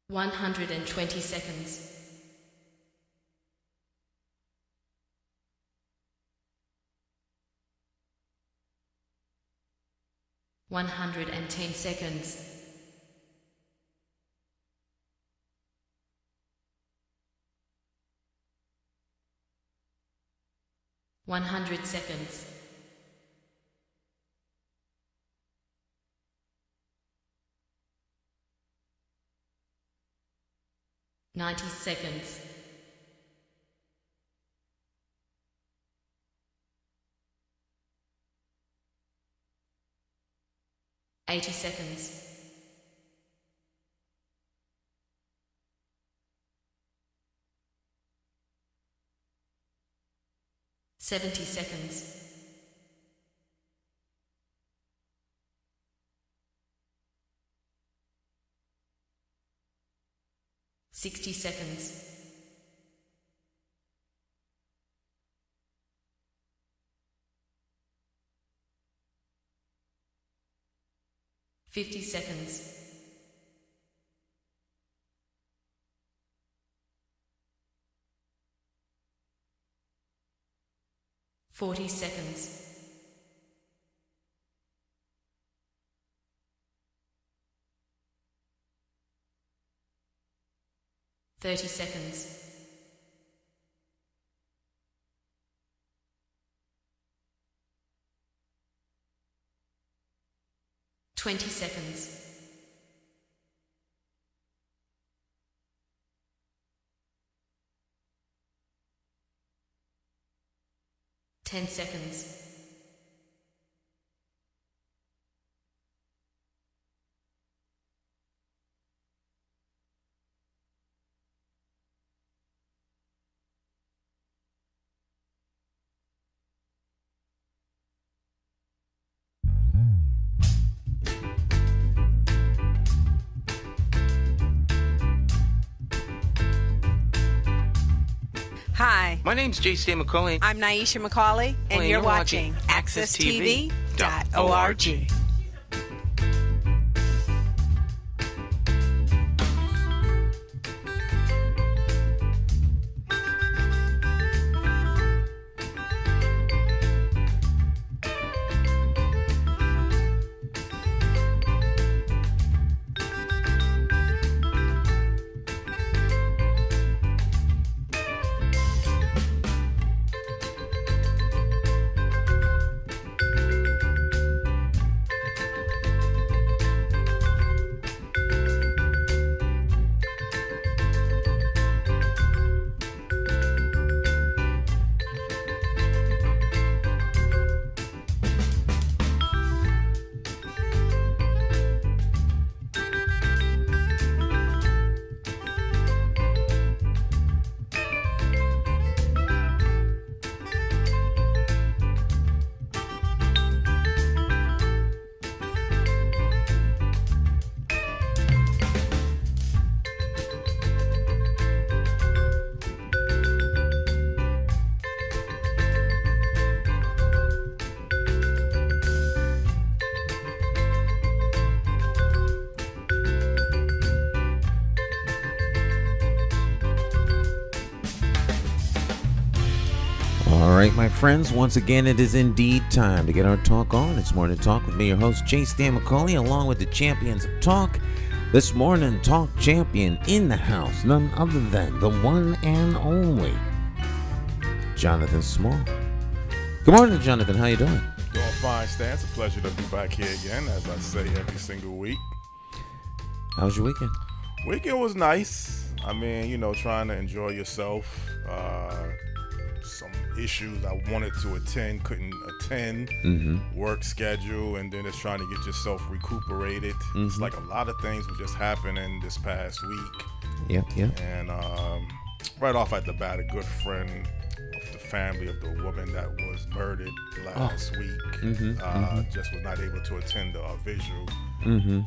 120 seconds. 110 seconds. 100 seconds. 90 seconds. 80 seconds. 70 seconds. 60 seconds. 50 seconds. 40 seconds. 30 seconds. 20 seconds. 10 seconds. 'Hi, my name's J.C. McCauley. I'm Nyesha McCauley, and you're watching AccessTV.org. All right, my friends, once again, it is indeed time to get our talk on. It's Morning Talk with me, your host, J. Stan McCauley, along with the champions of talk. This morning, talk champion in the house, none other than the one and only Jonathan Small. Good morning, Jonathan. How you doing? Doing fine, Stan. It's a pleasure to be back here again, as I say every single week. How was your weekend? Weekend was nice. I mean, trying to enjoy yourself. Some issues I wanted to attend, couldn't attend, work schedule, and then it's trying to get yourself recuperated. It's like a lot of things were just happening this past week. Yeah. And right off at the bat, a good friend of the family of the woman that was murdered last week just was not able to attend the vigil.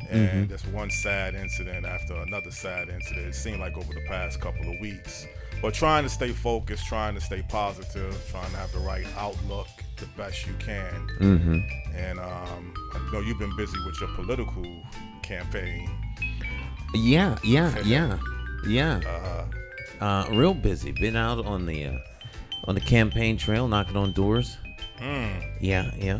And that's one sad incident after another sad incident. It seemed like over the past couple of weeks. But trying to stay focused, trying to stay positive, trying to have the right outlook the best you can. And I know you've been busy with your political campaign. Yeah. Real busy. Been out on the campaign trail, knocking on doors. Yeah.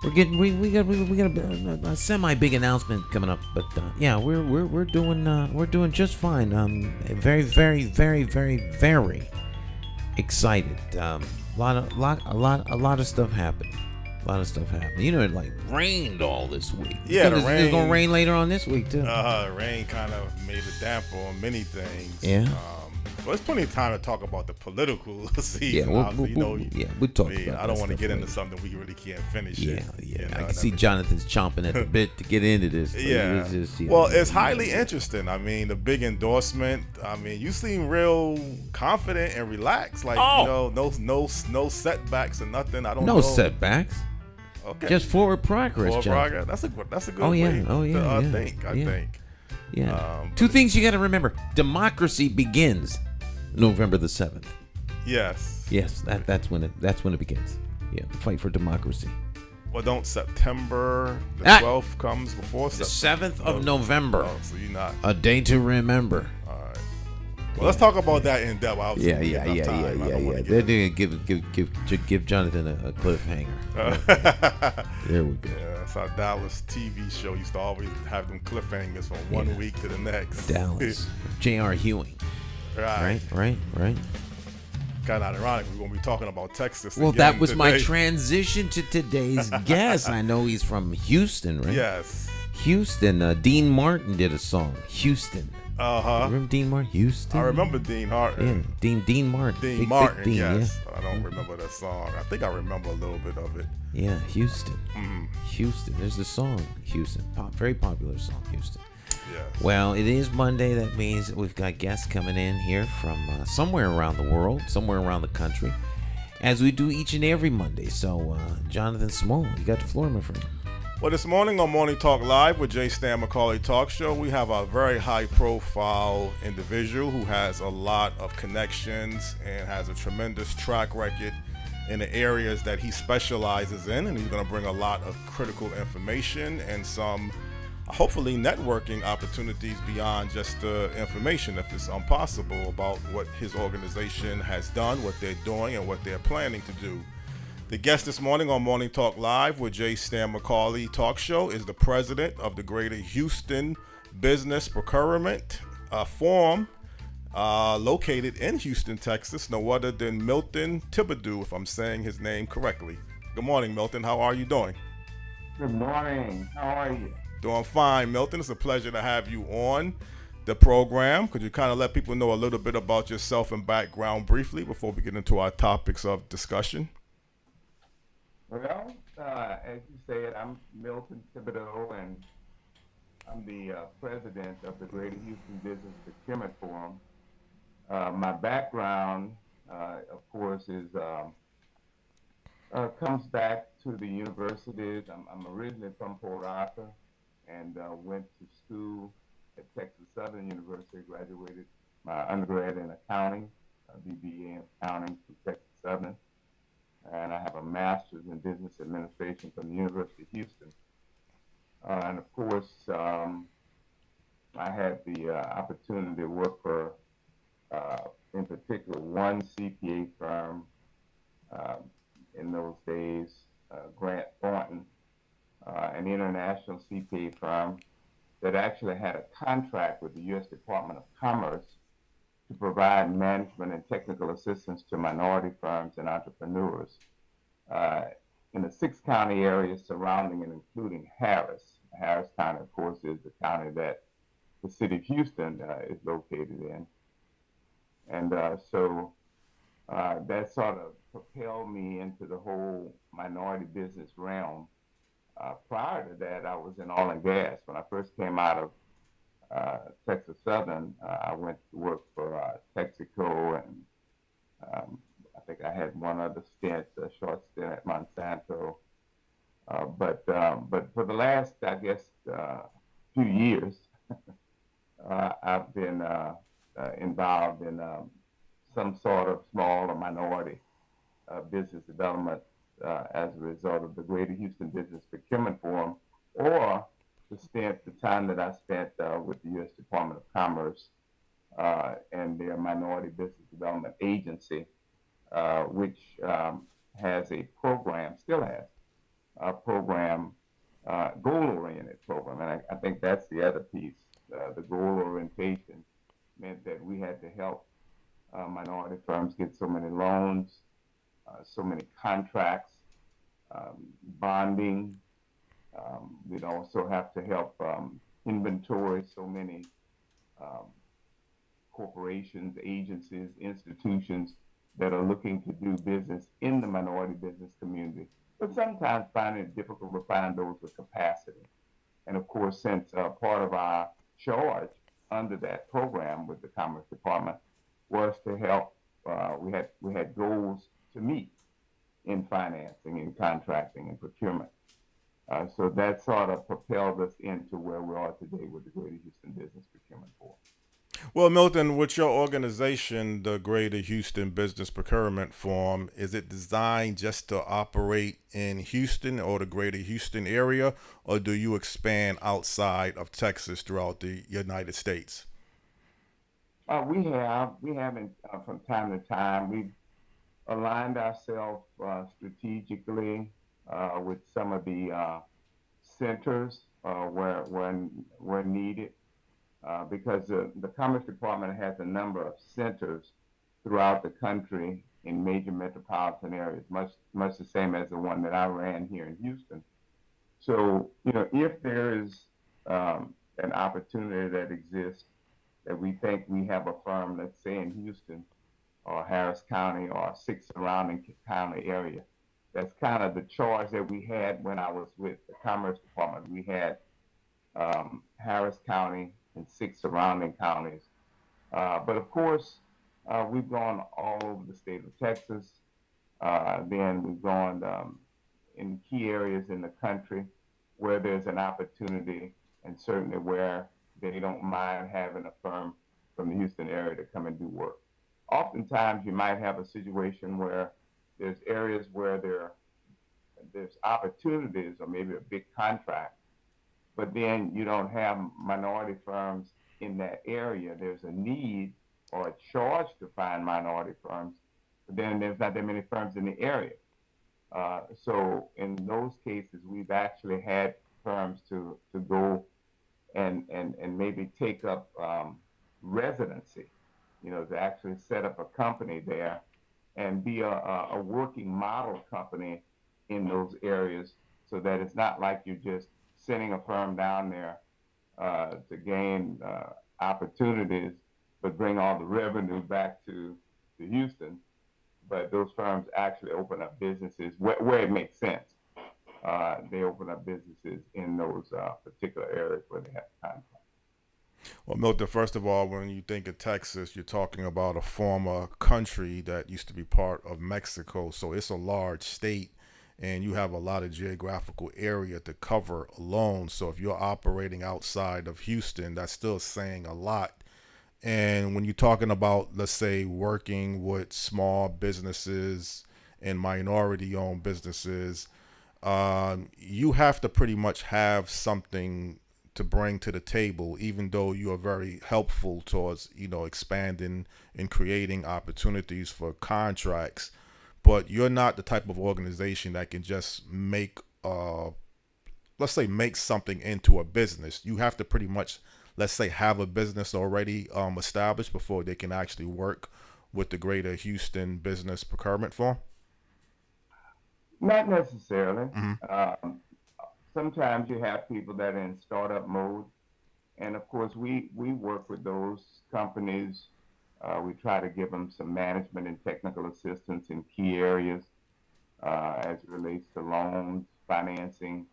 We got a semi big announcement coming up, but yeah, we're doing just fine. Very excited. A lot of stuff happened. You know, it like rained all this week. Yeah, the It's rain. gonna rain later on this week too. Rain kind of made a damper on many things. Yeah. Well, there's plenty of time to talk about the political season. Yeah, we'll talk about I don't that want to stuff get into later. something we really can't finish. Yeah. You know, I and can see Jonathan's chomping at the bit to get into this. But Yeah. it's just, Well, it's highly interesting. I mean, the big endorsement. I mean, you seem real confident and relaxed. Like, you know, no setbacks or nothing. I don't know. no setbacks. Okay. Just forward progress, Forward Jonathan. progress. That's a good Oh, yeah. way Oh, yeah, to yeah. think. I Yeah. think. Yeah. Two things you got to remember: democracy begins November the 7th. Yes. Yes, that's when it begins. Yeah, the fight for democracy. Well, don't September the 12th comes before The September? 7th of November, Oh, so you're not. a day to remember. All right. Well, let's talk about that in depth. Obviously, we get enough time. I don't wanna They're get doing give Jonathan a cliffhanger. There we go. Yeah, that's our Dallas TV show used to always have them cliffhangers from one week to the next. Dallas, J.R. Ewing. Right. Kind of ironic. We're going to be talking about Texas. Well, again that was my today. transition to today's guest. I know he's from Houston, right? Yes. Houston. Dean Martin did a song, Houston. Remember Dean Martin? Houston. I remember Dean Martin. Yeah, Dean Martin. Dean Martin, Dean, yes. Yeah. I don't remember that song. I think I remember a little bit of it. Yeah, Houston. Mm-hmm. Houston. There's the song, Houston. Very popular song, Houston. Yes. Well, it is Monday. That means we've got guests coming in here from somewhere around the world, somewhere around the country, as we do each and every Monday. So, Jonathan Small, you got the floor, my friend. Well, this morning on Morning Talk Live with J. Stan McCauley Talk Show, we have a very high-profile individual who has a lot of connections and has a tremendous track record in the areas that he specializes in, and he's going to bring a lot of critical information and some, hopefully, networking opportunities beyond just the information, if it's possible, about what his organization has done, what they're doing, and what they're planning to do. The guest this morning on Morning Talk Live with J. Stan McCauley Talk Show is the president of the Greater Houston Business Procurement Fourm, located in Houston, Texas, no other than Milton Thibodeaux, if I'm saying his name correctly. Good morning, Milton. How are you doing? Good morning. How are you? Doing fine, Milton. It's a pleasure to have you on the program. Could you kind of let people know a little bit about yourself and background briefly before we get into our topics of discussion? Well, as you said, I'm Milton Thibodeaux, and I'm the president of the Greater Houston Business Procurement Forum. My background, of course, is comes back to the universities. I'm originally from Port Arthur and went to school at Texas Southern University, graduated my undergrad in accounting, BBA in accounting from Texas Southern, and I have a master's in business administration from the University of Houston. And of course, I had the opportunity to work for, in particular, one CPA firm in those days, Grant Thornton, an international CPA firm that actually had a contract with the U.S. Department of Commerce to provide management and technical assistance to minority firms and entrepreneurs in the 6-county area surrounding and including Harris. Harris County, of course, is the county that the city of Houston is located in. And so that sort of propelled me into the whole minority business realm. Prior to that, I was in oil and gas. When I first came out of Texas Southern, I went to work for Texaco, and I think I had one other stint, a short stint at Monsanto. But for the last, I guess, few years, I've been involved in some sort of small or minority business development as a result of the Greater Houston Business Procurement Forum, or the spent the time that I spent with the U.S. Department of Commerce and their Minority Business Development Agency, which has a program, still has a program, goal-oriented program. And I think that's the other piece. The goal orientation meant that we had to help minority firms get so many loans, so many contracts, bonding. We'd also have to help inventory so many corporations, agencies, institutions that are looking to do business in the minority business community, but sometimes finding it difficult to find those with capacity. And of course, since part of our charge under that program with the Commerce Department was to help, we had goals to meet in financing, in contracting, and procurement. So that sort of propelled us into where we are today with the Greater Houston Business Procurement Board. Well, Milton, with your organization, the Greater Houston Business Procurement Forum, is it designed just to operate in Houston or the Greater Houston area, or do you expand outside of Texas throughout the United States? We have from time to time, we've aligned ourselves strategically with some of the centers where needed. Because the Commerce Department has a number of centers throughout the country in major metropolitan areas, much the same as the one that I ran here in Houston. So, if there is an opportunity that exists that we think we have a firm, let's say in Houston or Harris County or 6 surrounding county area, that's kind of the charge that we had when I was with the Commerce Department. We had Harris County and 6 surrounding counties. But of course, we've gone all over the state of Texas. Then we've gone in key areas in the country where there's an opportunity, and certainly where they don't mind having a firm from the Houston area to come and do work. Oftentimes, you might have a situation where there's areas where there's opportunities or maybe a big contract, but then you don't have minority firms in that area. There's a need or a charge to find minority firms, but then there's not that many firms in the area. So in those cases, we've actually had firms to go and maybe take up residency, to actually set up a company there and be a working model company in those areas, so that it's not like you're just sending a firm down there to gain opportunities, but bring all the revenue back to Houston. But those firms actually open up businesses where it makes sense. They open up businesses in those particular areas where they have contracts. Well, Milton, first of all, when you think of Texas, you're talking about a former country that used to be part of Mexico. So it's a large state, and you have a lot of geographical area to cover alone. So if you're operating outside of Houston, that's still saying a lot. And when you're talking about, let's say, working with small businesses and minority-owned businesses, you have to pretty much have something to bring to the table, even though you are very helpful towards, expanding and creating opportunities for contracts. But you're not the type of organization that can just make something into a business. You have to pretty much, let's say, have a business already established before they can actually work with the Greater Houston Business Procurement Forum. Not necessarily. Mm-hmm. Sometimes you have people that are in startup mode. And of course, we work with those companies. We try to give them some management and technical assistance in key areas as it relates to loans, financing,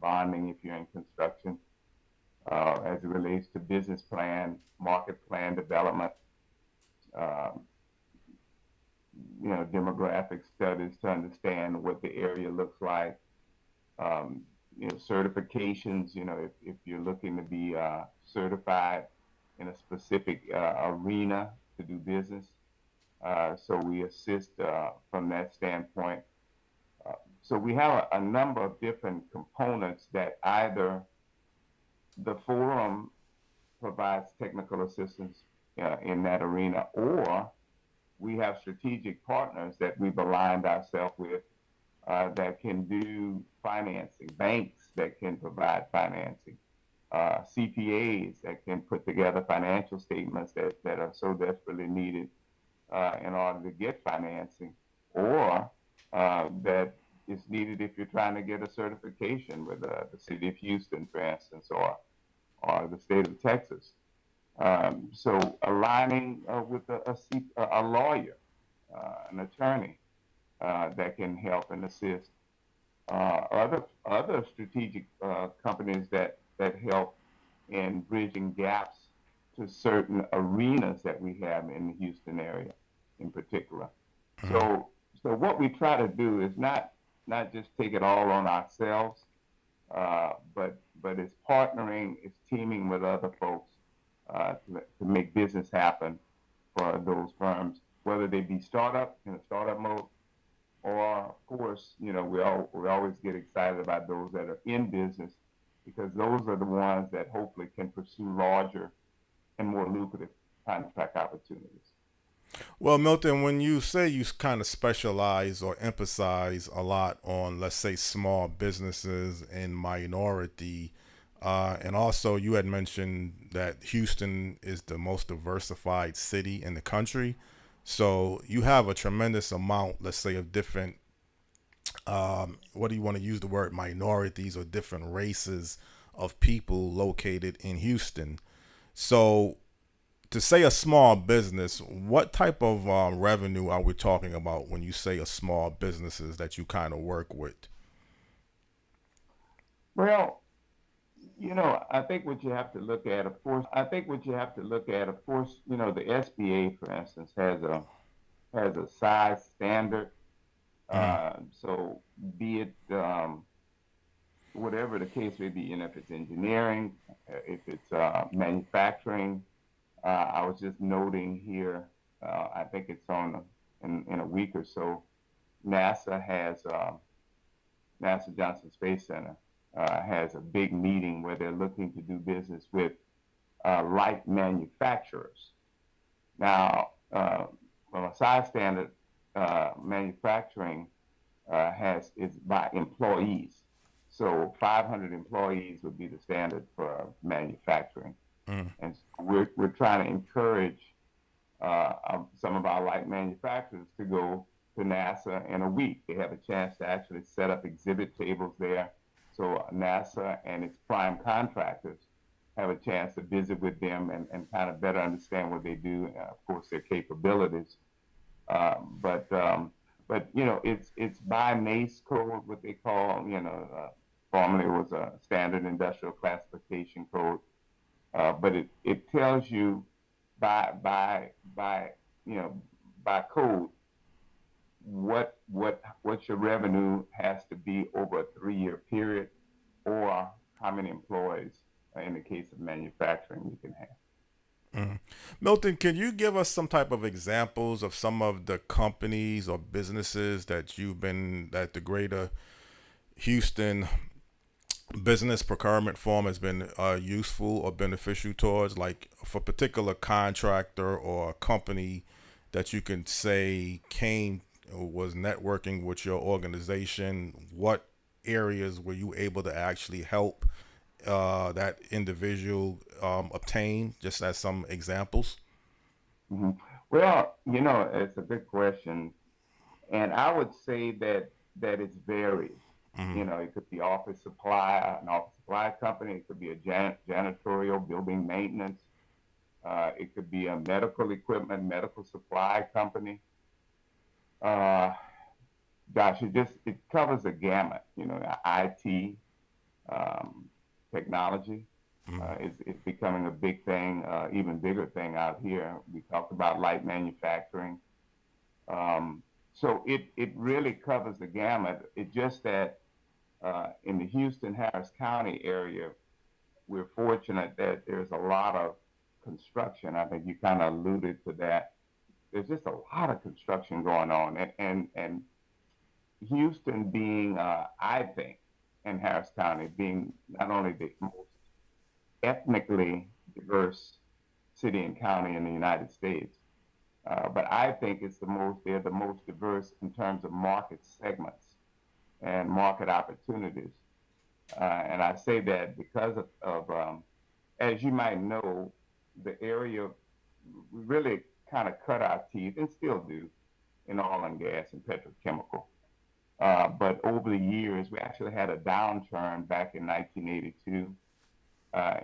bonding if you're in construction, as it relates to business plan, market plan development, demographic studies to understand what the area looks like. Certifications, if you're looking to be certified in a specific arena to do business. So we assist from that standpoint. So we have a number of different components that either the Forum provides technical assistance in that arena, or we have strategic partners that we've aligned ourselves with that can do financing, banks that can provide financing, CPAs that can put together financial statements that are so desperately needed in order to get financing, or that is needed if you're trying to get a certification with the city of Houston, for instance, or the state of Texas. So aligning with a lawyer, an attorney that can help and assist. Other strategic companies that help in bridging gaps to certain arenas that we have in the Houston area in particular. So what we try to do is not just take it all on ourselves, but it's partnering, it's teaming with other folks to make business happen for those firms, whether they be in a startup mode, or of course, we always get excited about those that are in business, because those are the ones that hopefully can pursue larger and more lucrative contract opportunities. Well, Milton, when you say you kind of specialize or emphasize a lot on, let's say, small businesses and minority, and also you had mentioned that Houston is the most diversified city in the country. So you have a tremendous amount, let's say, of different, what do you want to use the word, minorities or different races of people located in Houston. So to say a small business, what type of revenue are we talking about when you say a small businesses that you kind of work with? Well, I think what you have to look at, of course, the SBA, for instance, has a size standard. So be it whatever the case may be, if it's engineering, if it's manufacturing. I was just noting here, I think it's in a week or so, NASA Johnson Space Center has a big meeting where they're looking to do business with light manufacturers. Now, from a size standard, manufacturing is by employees. So 500 employees would be the standard for manufacturing. And so we're trying to encourage some of our light manufacturers to go to NASA in a week. They have a chance to actually set up exhibit tables there. So NASA and its prime contractors have a chance to visit with them and kind of better understand what they do, and of course, their capabilities. But it's by NACE code, what they call, formerly it was a standard industrial classification code. But it tells you by code what your revenue has to be over a 3-year period, or how many employees in the case of manufacturing you can have. Milton, can you give us some type of examples of some of the companies or businesses that the greater Houston business procurement Fourm has been useful or beneficial towards, like for a particular contractor or a company that you can say was networking with your organization? What areas were you able to actually help that individual obtain, just as some examples? Mm-hmm. Well, it's a good question. And I would say that it's varied. It could be an office supply company. It could be a janitorial building maintenance. It could be a medical equipment, medical supply company. It covers a gamut. IT, technology is becoming a big thing, even bigger thing out here. We talked about light manufacturing. So it really covers the gamut. It's just that in the Houston-Harris County area, we're fortunate that there's a lot of construction. I think you kind of alluded to that. There's just a lot of construction going on. And Houston being, I think, and Harris County being not only the most ethnically diverse city and county in the United States. But I think they're the most diverse in terms of market segments and market opportunities. And I say that because as you might know, the area we really kind of cut our teeth and still do in oil and gas and petrochemical. But over the years, we actually had a downturn back in 1982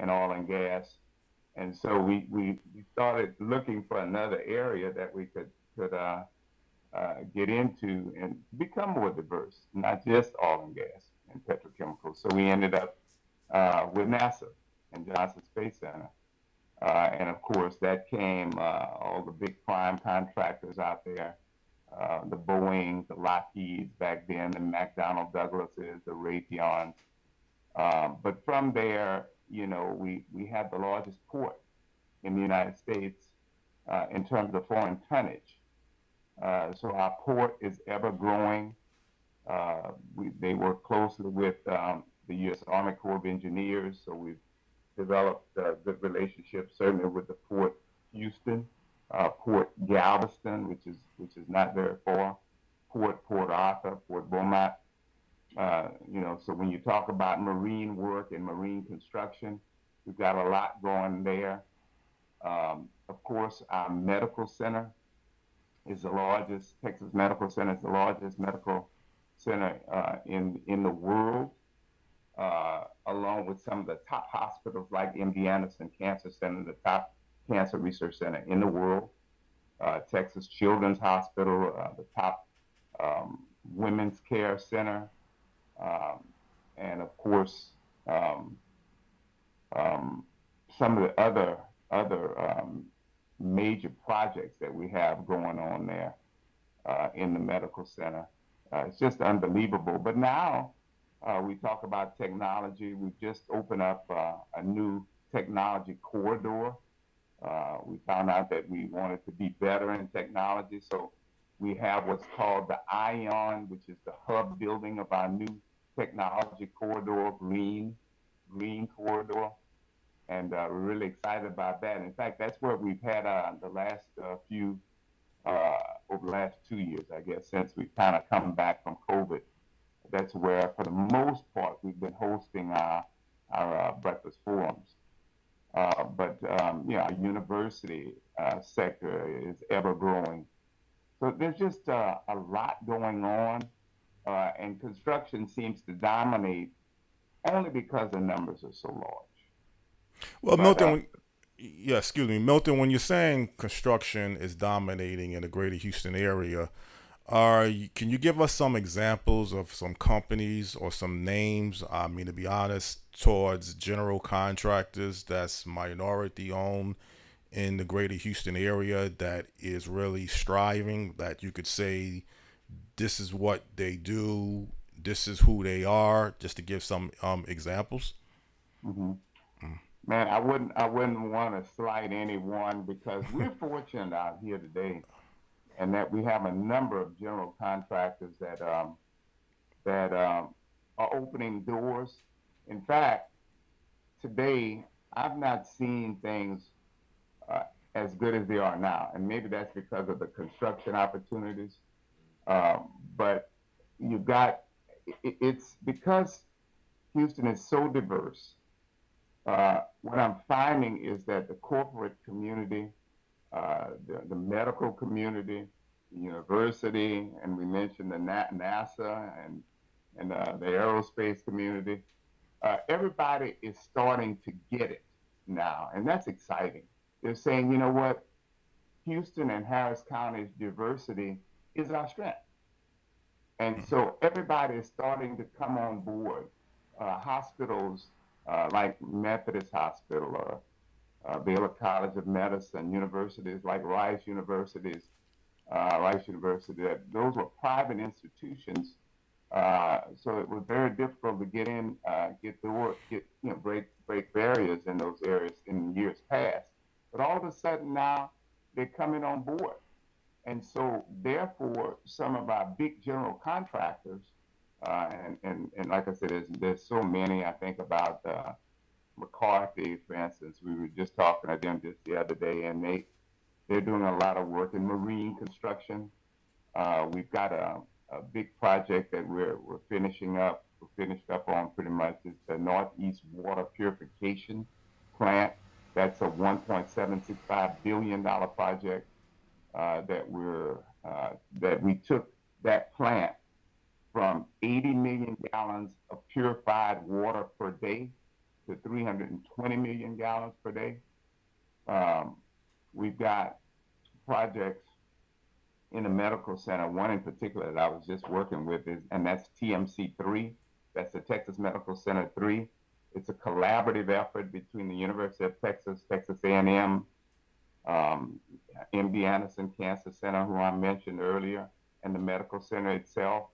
in oil and gas. And so we started looking for another area that we could get into and become more diverse, not just oil and gas and petrochemicals. So we ended up with NASA and Johnson Space Center. And of course, that came all the big prime contractors out there, the Boeings, the Lockheeds back then, the McDonnell Douglases, the Raytheons. But from there, we had the largest port in the United States in terms of foreign tonnage. So our port is ever growing. They work closely with the U.S. Army Corps of Engineers, so we've developed good relationships, certainly with the Port Houston, Port Galveston, which is not very far, Port Arthur, Port Beaumont. So when you talk about marine work and marine construction, we've got a lot going there. Of course, our medical center is the largest. Texas Medical Center is the largest medical center in the world, along with some of the top hospitals like MD Anderson Cancer Center, the top cancer research center in the world, Texas Children's Hospital, the top women's care center, and of course some of the other major projects that we have going on there in the medical center. It's just unbelievable. But now we talk about technology. We've just opened up a new technology corridor. We found out that we wanted to be better in technology. So we have what's called the ION, which is the hub building of our new technology corridor, green corridor. And we're really excited about that. In fact, that's where we've had the last over the last 2 years, I guess, since we've kind of come back from COVID. That's where, for the most part, we've been hosting our breakfast forums. But our university sector is ever growing. So there's just a lot going on, and construction seems to dominate only because the numbers are so large. Well, Milton, Milton, when you're saying construction is dominating in the greater Houston area, can you give us some examples of some companies or some names? I mean, to be honest, towards general contractors that's minority owned in the greater Houston area that is really striving, that you could say this is what they do, this is who they are, just to give some examples? Mm-hmm. Man, I wouldn't want to slight anyone, because we're fortunate out here today, and that we have a number of general contractors that are opening doors. In fact, today I've not seen things as good as they are now, and maybe that's because of the construction opportunities. But it's because Houston is so diverse. What I'm finding is that the corporate community, the medical community, the university, and we mentioned the NASA and the aerospace community, everybody is starting to get it now, and that's exciting. They're saying, you know what, Houston and Harris County's diversity is our strength. And so everybody is starting to come on board. Hospitals like Methodist Hospital or Baylor College of Medicine, universities like Rice University, those were private institutions. So it was very difficult to get in, get the work, break barriers in those areas in years past. But all of a sudden now they're coming on board. And so therefore some of our big general contractors, and like I said, there's so many. I think about McCarthy, for instance, we were just talking to them just the other day, and they're doing a lot of work in marine construction. We've got a big project that we're finishing up. We're finished up on pretty much. It's the Northeast Water Purification Plant. That's a $1.765 billion project that we took that plant from 80 million gallons of purified water per day to 320 million gallons per day. We've got projects in the medical center, one in particular that I was just working with, and that's TMC 3. That's the Texas Medical Center 3. It's a collaborative effort between the University of Texas, Texas A&M, MD Anderson Cancer Center, who I mentioned earlier, and the medical center itself.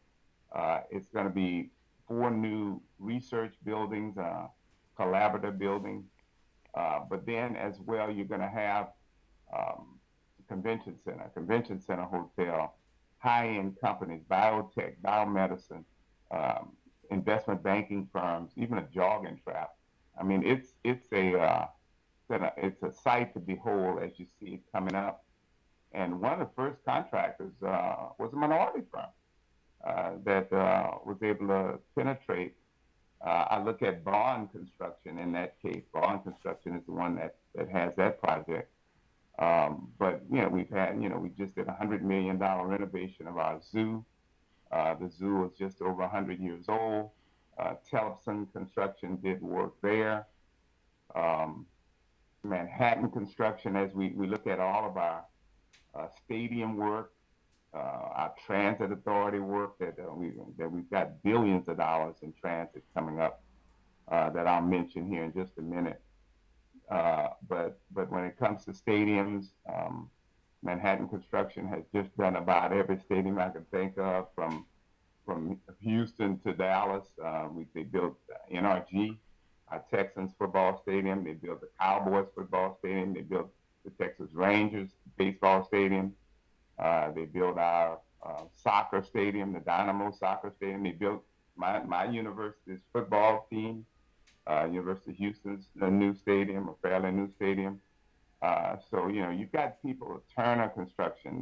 It's going to be 4 new research buildings, collaborative buildings, but then as well, you're going to have convention center hotel, high-end companies, biotech, biomedicine, investment banking firms, even a jogging track. I mean, it's a sight to behold as you see it coming up. And one of the first contractors was a minority firm that was able to penetrate. I look at Bond Construction in that case. Bond Construction is the one that has that project. But we've had, we just did a $100 million renovation of our zoo. The zoo is just over 100 years old. Tellefson Construction did work there. Manhattan Construction, as we look at all of our stadium work, our transit authority work that we've got billions of dollars in transit coming up that I'll mention here in just a minute. But when it comes to stadiums, Manhattan Construction has just done about every stadium I can think of, from Houston to Dallas. They built NRG, our Texans football stadium. They built the Cowboys football stadium. They built the Texas Rangers baseball stadium. They built our soccer stadium, the Dynamo soccer stadium. They built my university's football team, University of Houston's new stadium, a fairly new stadium. So, you've got people at Turner Construction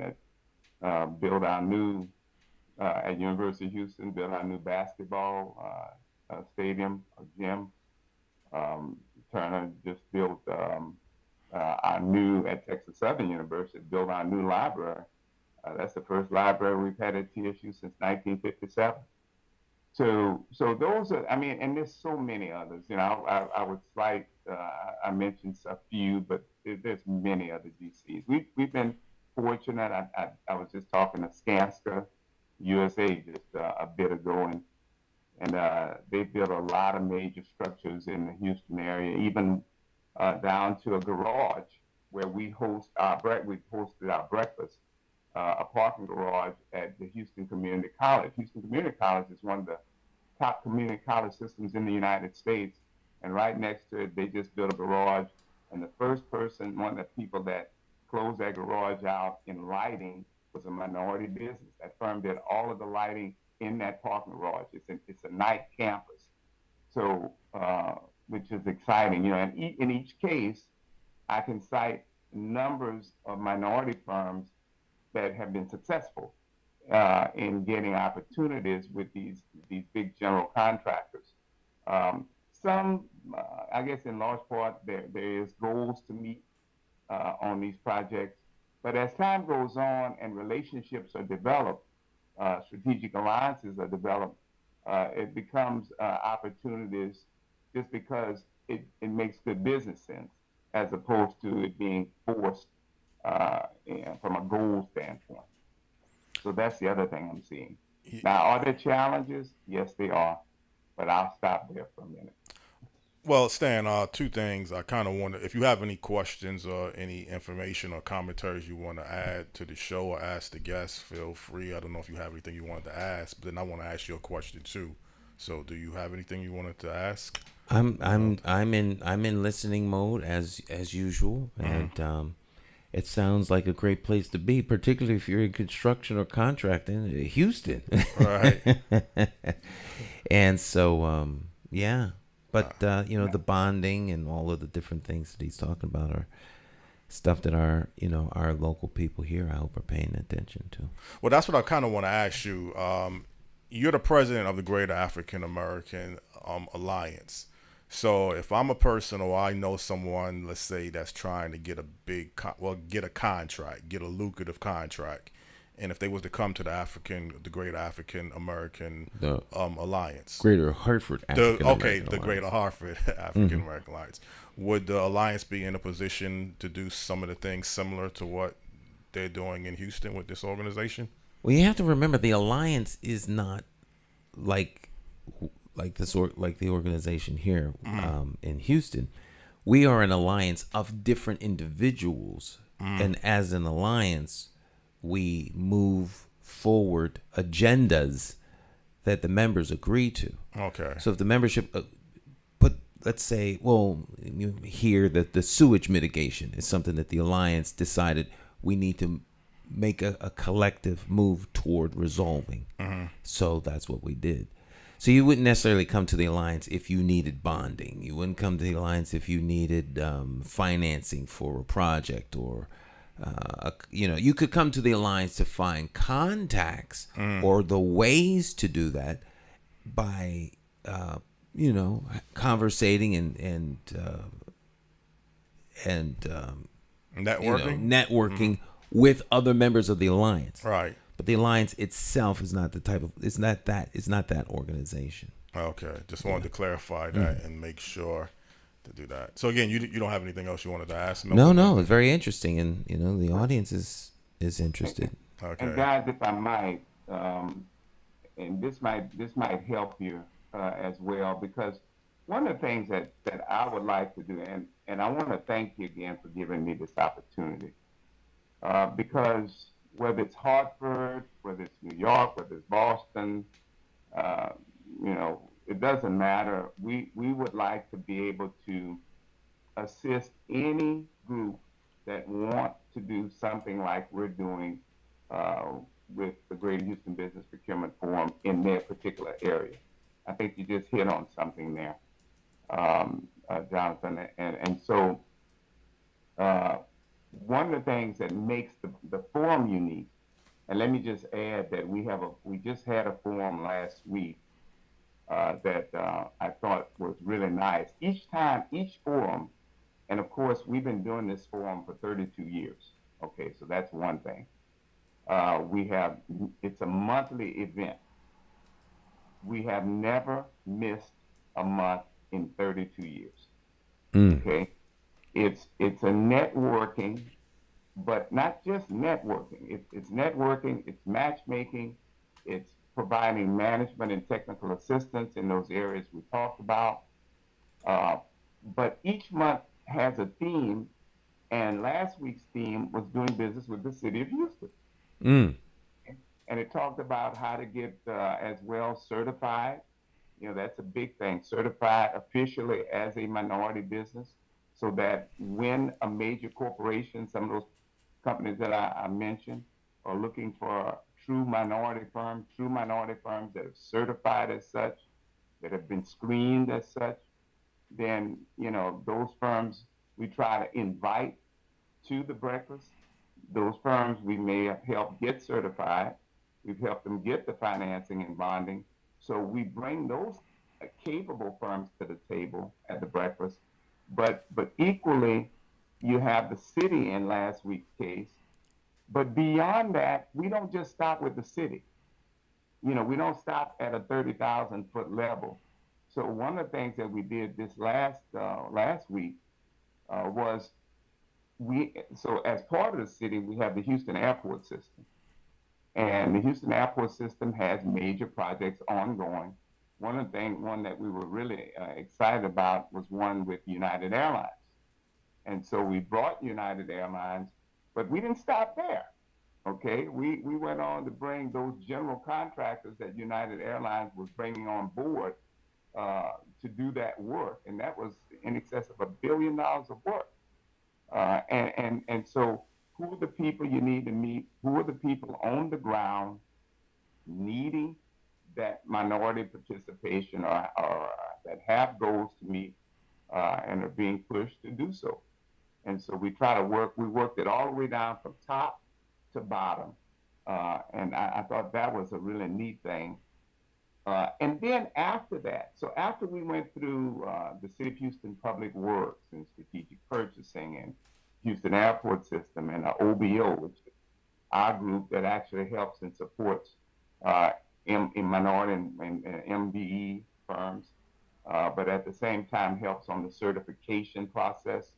that build our new, at University of Houston, build our new basketball stadium, or gym. Turner just built our new, at Texas Southern University, built our new library. That's the first library we've had at TSU since 1957. So those are, and there's so many others. I would cite, I mentioned a few, but there's many other GCs. We've been fortunate. I was just talking to Skanska USA just a bit ago, and they built a lot of major structures in the Houston area, even down to a garage where we hosted our breakfast, a parking garage at the Houston Community College. Houston Community College is one of the top community college systems in the United States, and right next to it, they just built a garage, and the first person, one of the people that closed that garage out in lighting, was a minority business. That firm did all of the lighting in that parking garage. It's a night campus, so which is exciting. And in each case, I can cite numbers of minority firms that have been successful in getting opportunities with these big general contractors. Some, I guess, in large part, there is goals to meet on these projects. But as time goes on and relationships are developed, strategic alliances are developed, it becomes opportunities just because it makes good business sense, as opposed to it being forced from a goal standpoint. So that's the other thing I'm seeing. Now, are there challenges? Yes, they are. But I'll stop there for a minute. Well, Stan, 2 things. I kind of wonder if you have any questions or any information or commentaries you want to add to the show or ask the guests, feel free. I don't know if you have anything you wanted to ask, but then I want to ask you a question too. So, do you have anything you wanted to ask? I'm in listening mode as usual, and it sounds like a great place to be, particularly if you're in construction or contracting, Houston. Right. And so, yeah. But the bonding and all of the different things that he's talking about are stuff that our local people here, I hope, are paying attention to. Well, that's what I kind of want to ask you. You're the president of the Greater African American Alliance. So if I'm a person or I know someone, let's say, that's trying to get a get a contract, get a lucrative contract, and if they was to come to the Greater African American Alliance, Greater Hartford African American the Alliance. Greater Hartford African American Alliance, would the alliance be in a position to do some of the things similar to what they're doing in Houston with this organization? Well, you have to remember the alliance is not like the organization here in Houston. We are an alliance of different individuals, and as an alliance, we move forward agendas that the members agree to. Okay. So if the membership, but let's say, you hear that the sewage mitigation is something that the alliance decided we need to make a collective move toward resolving. So that's what we did. So you wouldn't necessarily come to the alliance if you needed bonding. You wouldn't come to the alliance if you needed financing for a project, or you could come to the alliance to find contacts or the ways to do that by conversating and networking with other members of the alliance. Right. But the alliance itself is not it's not that organization. Okay, just wanted to clarify that and make sure to do that. So again, you don't have anything else you wanted to ask? No, it's very interesting, and the audience is interested. Okay. And guys, if I might, and this might help you as well, because one of the things that I would like to do, and I want to thank you again for giving me this opportunity, because whether it's Hartford, whether it's New York, whether it's Boston, it doesn't matter. We would like to be able to assist any group that want to do something like we're doing with the Greater Houston Business Procurement Forum in their particular area. I think you just hit on something there, Jonathan. And so one of the things that makes the forum unique, and let me just add that we just had a forum last week that I thought was really nice. Each forum, and of course we've been doing this forum for 32 years. Okay, so that's one thing. It's a monthly event. We have never missed a month in 32 years. Okay. It's a networking, but not just networking. It's networking, it's matchmaking, it's providing management and technical assistance in those areas we talked about. But each month has a theme, and last week's theme was doing business with the city of Houston. And it talked about how to get as well certified. That's a big thing, certified officially as a minority business, so that when a major corporation, some of those companies that I mentioned, are looking for true minority firms that are certified as such, that have been screened as such, then, those firms we try to invite to the breakfast. Those firms we may have helped get certified. We've helped them get the financing and bonding. So we bring those capable firms to the table at the breakfast. But equally, you have the city in last week's case. But beyond that, we don't just stop with the city. We don't stop at a 30,000-foot level. So one of the things that we did this last week was so as part of the city, we have the Houston Airport System. And the Houston Airport System has major projects ongoing. One that we were really excited about was one with United Airlines. And so we brought United Airlines, but we didn't stop there. Okay, we went on to bring those general contractors that United Airlines was bringing on board to do that work. And that was in excess of $1 billion of work. And so who are the people you need to meet? Who are the people on the ground needing that minority participation or that have goals to meet and are being pushed to do so. And so we worked it all the way down from top to bottom. And I thought that was a really neat thing. And then after that, so after we went through the City of Houston Public Works and Strategic Purchasing and Houston Airport System and OBO, which is our group that actually helps and supports in minority and MBE firms, but at the same time helps on the certification process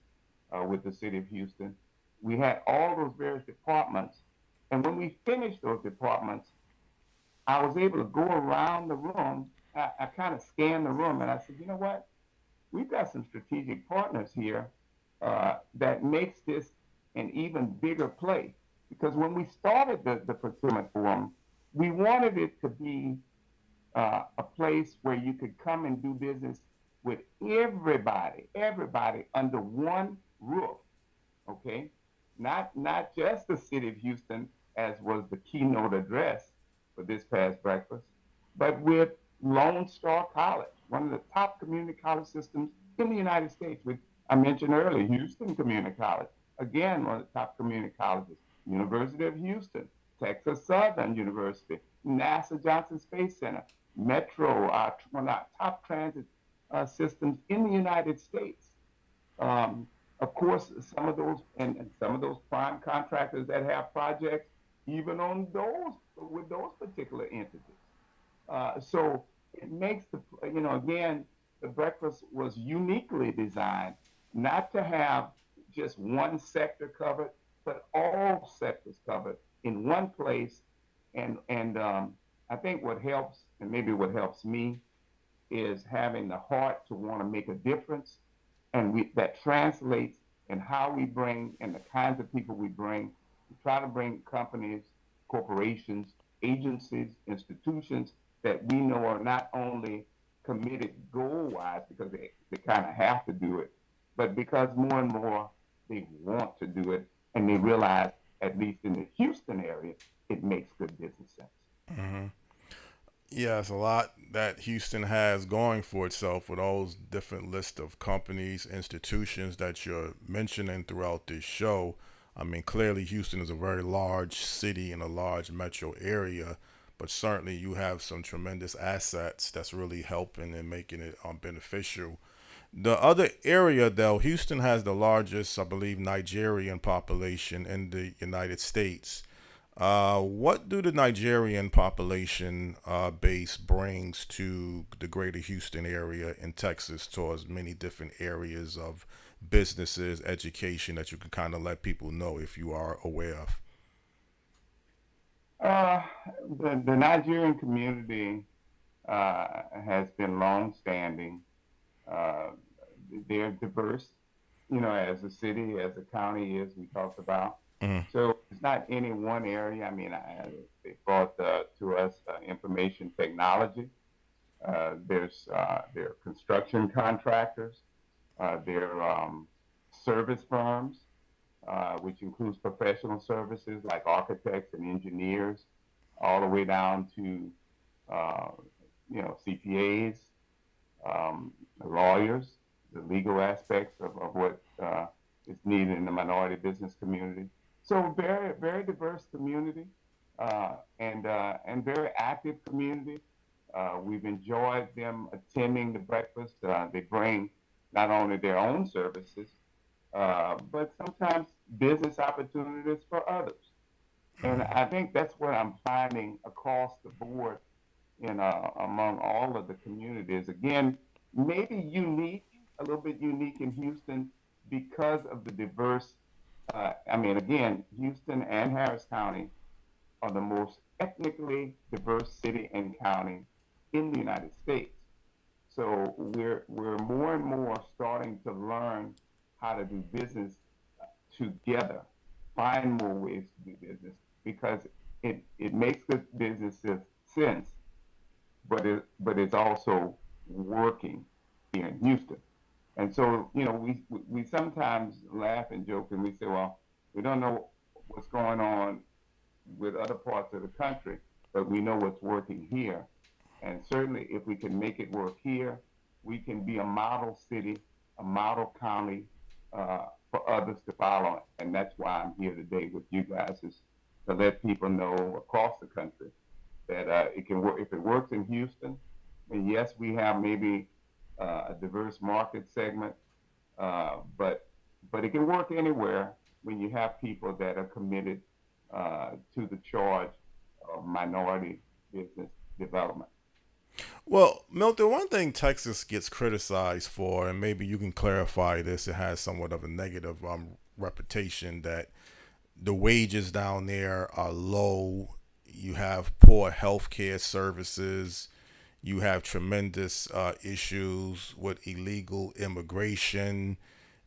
with the City of Houston. We had all those various departments, and when we finished those departments, I was able to go around the room. I kind of scanned the room, and I said, you know what? We've got some strategic partners here that makes this an even bigger play. Because when we started the procurement forum, we wanted it to be a place where you could come and do business with everybody under one roof, okay? Not just the City of Houston, as was the keynote address for this past breakfast, but with Lone Star College, one of the top community college systems in the United States. I mentioned earlier, Houston Community College, again, one of the top community colleges, University of Houston, Texas Southern University, NASA Johnson Space Center, Metro, one of our top transit systems in the United States. Of course, some of those prime contractors that have projects, even on with those particular entities. So it makes again, the breakfast was uniquely designed not to have just one sector covered, but all sectors covered in one place. And I think what helps, and maybe what helps me, is having the heart to want to make a difference, and that translates in how we bring and the kinds of people we bring. We try to bring companies, corporations, agencies, institutions that we know are not only committed goal-wise because they kind of have to do it, but because more and more they want to do it, and they realize, at least in the Houston area, it makes good business sense. Mm-hmm. Yeah, it's a lot that Houston has going for itself with all those different lists of companies, institutions that you're mentioning throughout this show. I mean, clearly Houston is a very large city in a large metro area, but certainly you have some tremendous assets that's really helping and making it beneficial. The other area, though, Houston has the largest, I believe, Nigerian population in the United States. What do the Nigerian population base brings to the greater Houston area in Texas towards many different areas of businesses, education that you can kind of let people know if you are aware of? The Nigerian community has been long-standing. They're diverse, as a city, as a county is, we talked about. Mm-hmm. So it's not any one area. I mean, they brought to us information technology. There are construction contractors. There are service firms, which includes professional services like architects and engineers, all the way down to CPAs, lawyers, the legal aspects of what is needed in the minority business community. So very, very diverse community and very active community. We've enjoyed them attending the breakfast. They bring not only their own services, but sometimes business opportunities for others. And I think that's what I'm finding across the board among all of the communities. Again, maybe a little bit unique in Houston because of the diverse. Again, Houston and Harris County are the most ethnically diverse city and county in the United States. So we're more and more starting to learn how to do business together, find more ways to do business, because it makes good business sense, but it's also working here in Houston. And so, we sometimes laugh and joke and we say, well, we don't know what's going on with other parts of the country, but we know what's working here. And certainly if we can make it work here, we can be a model city, a model county for others to follow. And that's why I'm here today with you guys, is to let people know across the country that it can work. If it works in Houston, and yes, we have maybe a diverse market segment, but it can work anywhere when you have people that are committed to the charge of minority business development. Well, Milton, one thing Texas gets criticized for, and maybe you can clarify this, it has somewhat of a negative reputation that the wages down there are low. You have poor healthcare services. You have tremendous issues with illegal immigration.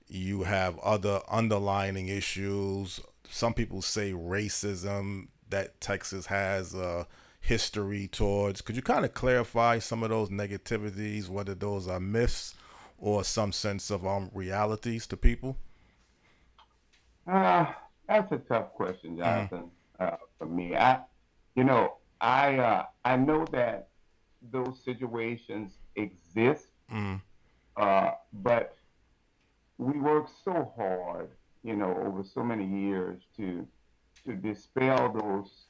You have other underlining issues. Some people say racism that Texas has a history towards. Could you kind of clarify some of those negativities, whether those are myths or some sense of realities to people? Uh, that's a tough question, Jonathan. For me, I know that those situations exist, Mm. but we work so hard, over so many years to dispel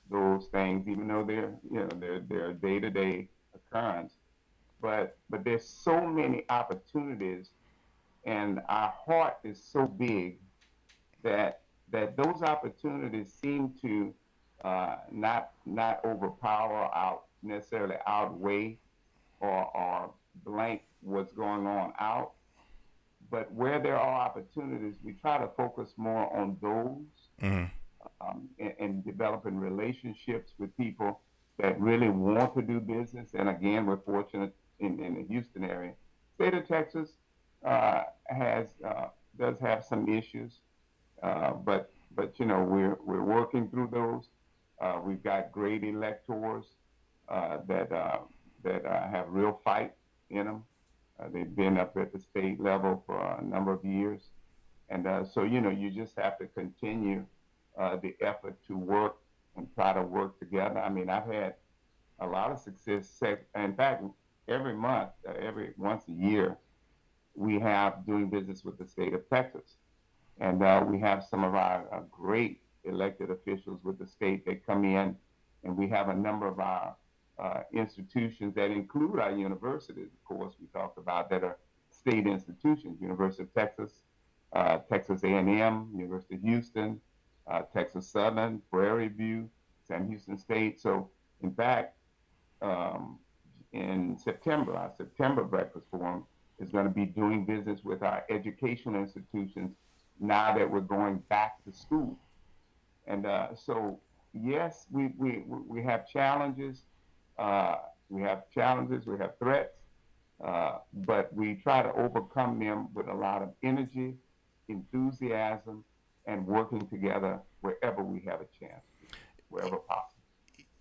those things, even though they're a day to day occurrence. But there's so many opportunities, and our heart is so big that those opportunities seem to not overpower, out necessarily outweigh or blank what's going on out. But where there are opportunities, we try to focus more on those, Mm. and developing relationships with people that really want to do business. And again, we're fortunate in the Houston area. State of Texas has does have some issues, but we're working through those. We've got great electors that have real fight in them. They've been up at the state level for a number of years, and so you just have to continue the effort to work and try to work together. I mean, I've had a lot of success. In fact, every month, every once a year, we have doing business with the state of Texas. And we have some of our great elected officials with the state that come in, and we have a number of our institutions that include our universities, of course, we talked about, that are state institutions: University of Texas, Texas A&M, University of Houston, Texas Southern, Prairie View, Sam Houston State. So, in fact, um, in September, our September Breakfast Forum is going to be doing business with our educational institutions now that we're going back to school. And so, yes, we have challenges. Uh, we have challenges, we have threats, but we try to overcome them with a lot of energy, enthusiasm, and working together wherever we have a chance, wherever possible.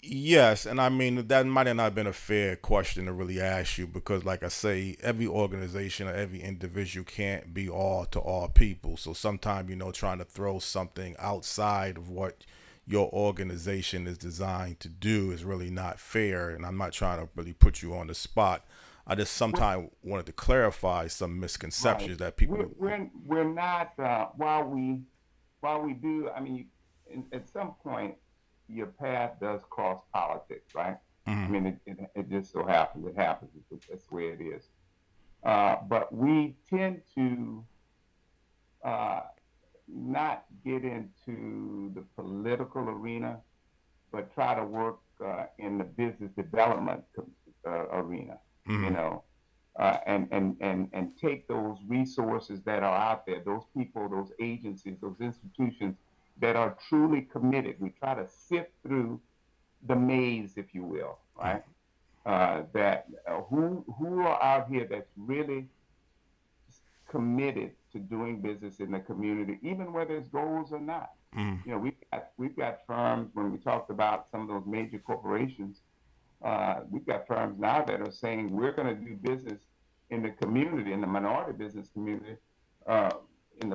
Yes, and I mean that might have not been a fair question to really ask you because, like I say, every organization or every individual can't be all to all people. So sometimes, trying to throw something outside of what your organization is designed to do is really not fair. And I'm not trying to really put you on the spot. I just sometimes wanted to clarify some Right. misconceptions that people. We're not, while we do, I mean, at some point, your path does cross politics, right? I Mhm. mean, it just so happens, it happens. That's the way it is. But we tend to uh, not get into the political arena, but try to work in the business development arena, you Mhm. know, and take those resources that are out there, those people, those agencies, those institutions that are truly committed. We try to sift through the maze, if you will, right? That who are out here that's really committed to doing business in the community, even whether it's goals or not. Mhm. We've got firms, when we talked about some of those major corporations. We've got firms now that are saying we're going to do business in the community, in the minority business community, uh, in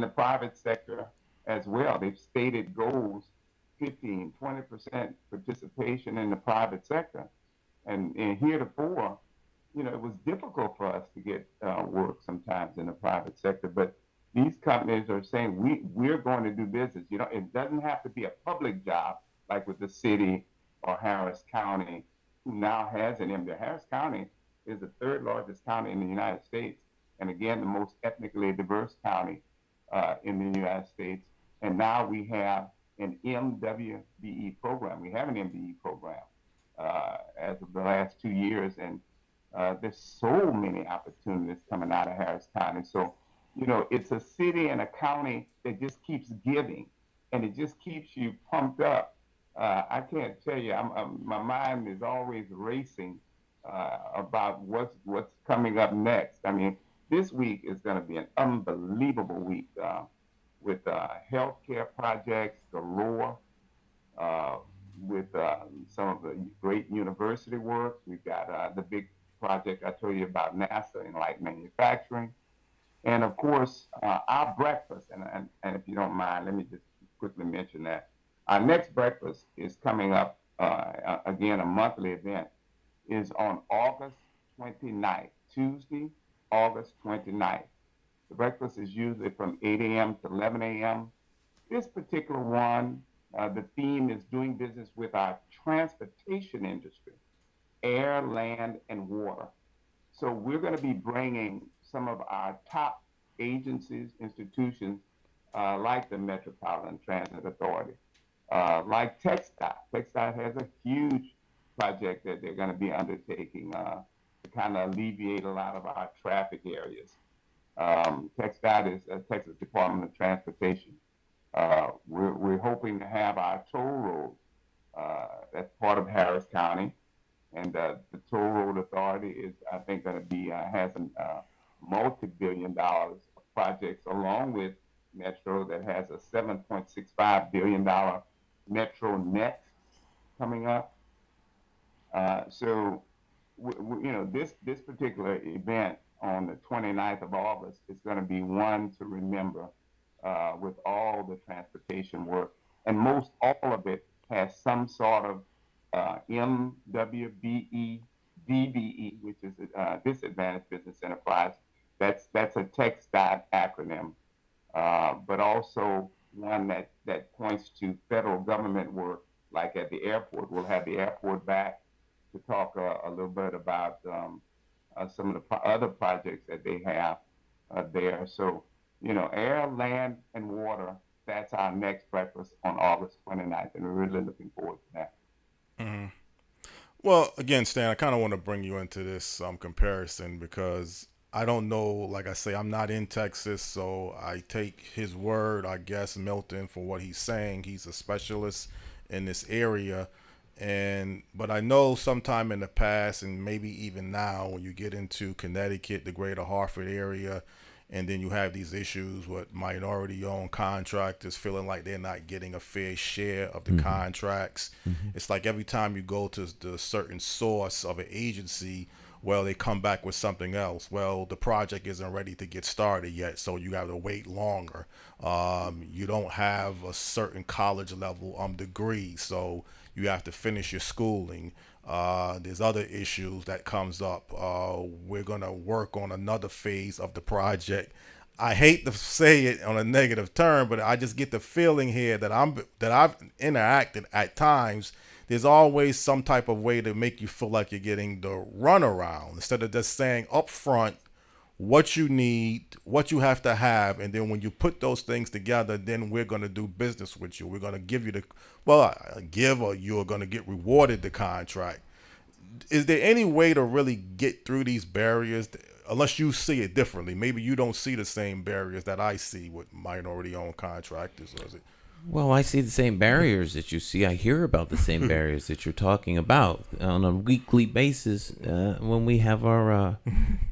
the private sector as well. They've stated goals: 15, 20% participation in the private sector. And heretofore, it was difficult for these companies are saying we're going to do business. You know, it doesn't have to be a public job like with the city or Harris County, who now has an MD. Harris County is the third largest county in the United States, and again, the most ethnically diverse county in the United States. And now we have an MWBE program. We have an MBE program as of the last 2 years, and there's so many opportunities coming out of Harris County. So, you know, it's a city and a county that just keeps giving, and it just keeps you pumped up. I can't tell you, my mind is always racing about what's coming up next. I mean, this week is going to be an unbelievable week with healthcare projects galore, with some of the great university work. We've got the big project I told you about NASA in light manufacturing. And of course, our breakfast, and if you don't mind, let me just quickly mention that. Our next breakfast is coming up, again, a monthly event, is on August 29th, Tuesday, August 29th. The breakfast is usually from 8 a.m. to 11 a.m. This particular one, the theme is doing business with our transportation industry, air, land, and water. So we're going to be bringing some of our top agencies, institutions, like the Metropolitan Transit Authority, like TxDOT. TxDOT has a huge project that they're going to be undertaking to kind of alleviate a lot of our traffic areas. TxDOT is Texas Department of Transportation. We're hoping to have our toll road that's part of Harris County, and the Toll Road Authority is, I think, going to be has a multi-billion dollars of projects along with Metro that has a $7.65 billion Metro Net coming up. So, you know, this particular event on the 29th of August is going to be one to remember with all the transportation work. And most all of it has some sort of MWBE, DBE, which is Disadvantaged Business Enterprise. That's a TxDOT acronym, but also one that points to federal government work, like at the airport. We'll have the airport back to talk a little bit about some of the other projects that they have there. So, you know, air, land, and water, that's our next breakfast on August 29th, and we're really looking forward to that. Mm-hmm. Well, again, Stan, I kind of want to bring you into this comparison because I don't know, like I say, I'm not in Texas, so I take his word, I guess, Milton, for what he's saying. He's a specialist in this area. But I know sometime in the past, and maybe even now, when you get into Connecticut, the greater Hartford area, and then you have these issues with minority-owned contractors feeling like they're not getting a fair share of the contracts. It's like every time you go to the certain source of an agency, well, they come back with something else. Well, the project isn't ready to get started yet, so you have to wait longer. You don't have a certain college level degree, so you have to finish your schooling. There's other issues that comes up. We're going to work on another phase of the project. I hate to say it on a negative term, but I just get the feeling here that I've interacted at times. There's always some type of way to make you feel like you're getting the runaround instead of just saying up front what you need, what you have to have, and then when you put those things together, then we're going to do business with you. We're going to give you or you're going to get rewarded the contract. Is there any way to really get through these barriers, unless you see it differently? Maybe you don't see the same barriers that I see with minority-owned contractors, or is it? Well, I see the same barriers that you see. I hear about the same barriers that you're talking about on a weekly basis when we have our,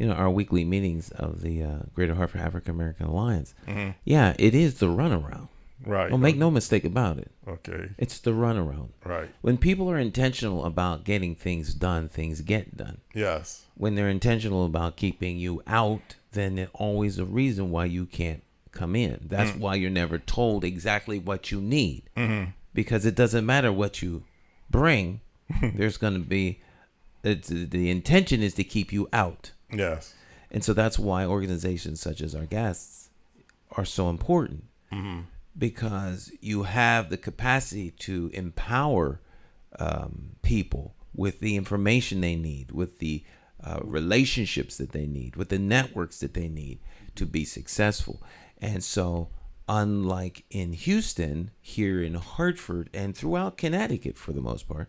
our weekly meetings of the Greater Hartford African American Alliance. Mm-hmm. Yeah, it is the runaround. Right. Well, make no mistake about it. Okay. It's the runaround. Right. When people are intentional about getting things done, things get done. Yes. When they're intentional about keeping you out, then there's always a reason why you can't come in. That's why you're never told exactly what you need, because it doesn't matter what you bring. There's going to be the intention is to keep you out. Yes. And so that's why organizations such as our guests are so important, because you have the capacity to empower people with the information they need, with the relationships that they need, with the networks that they need to be successful. And so, unlike in Houston, here in Hartford, and throughout Connecticut for the most part,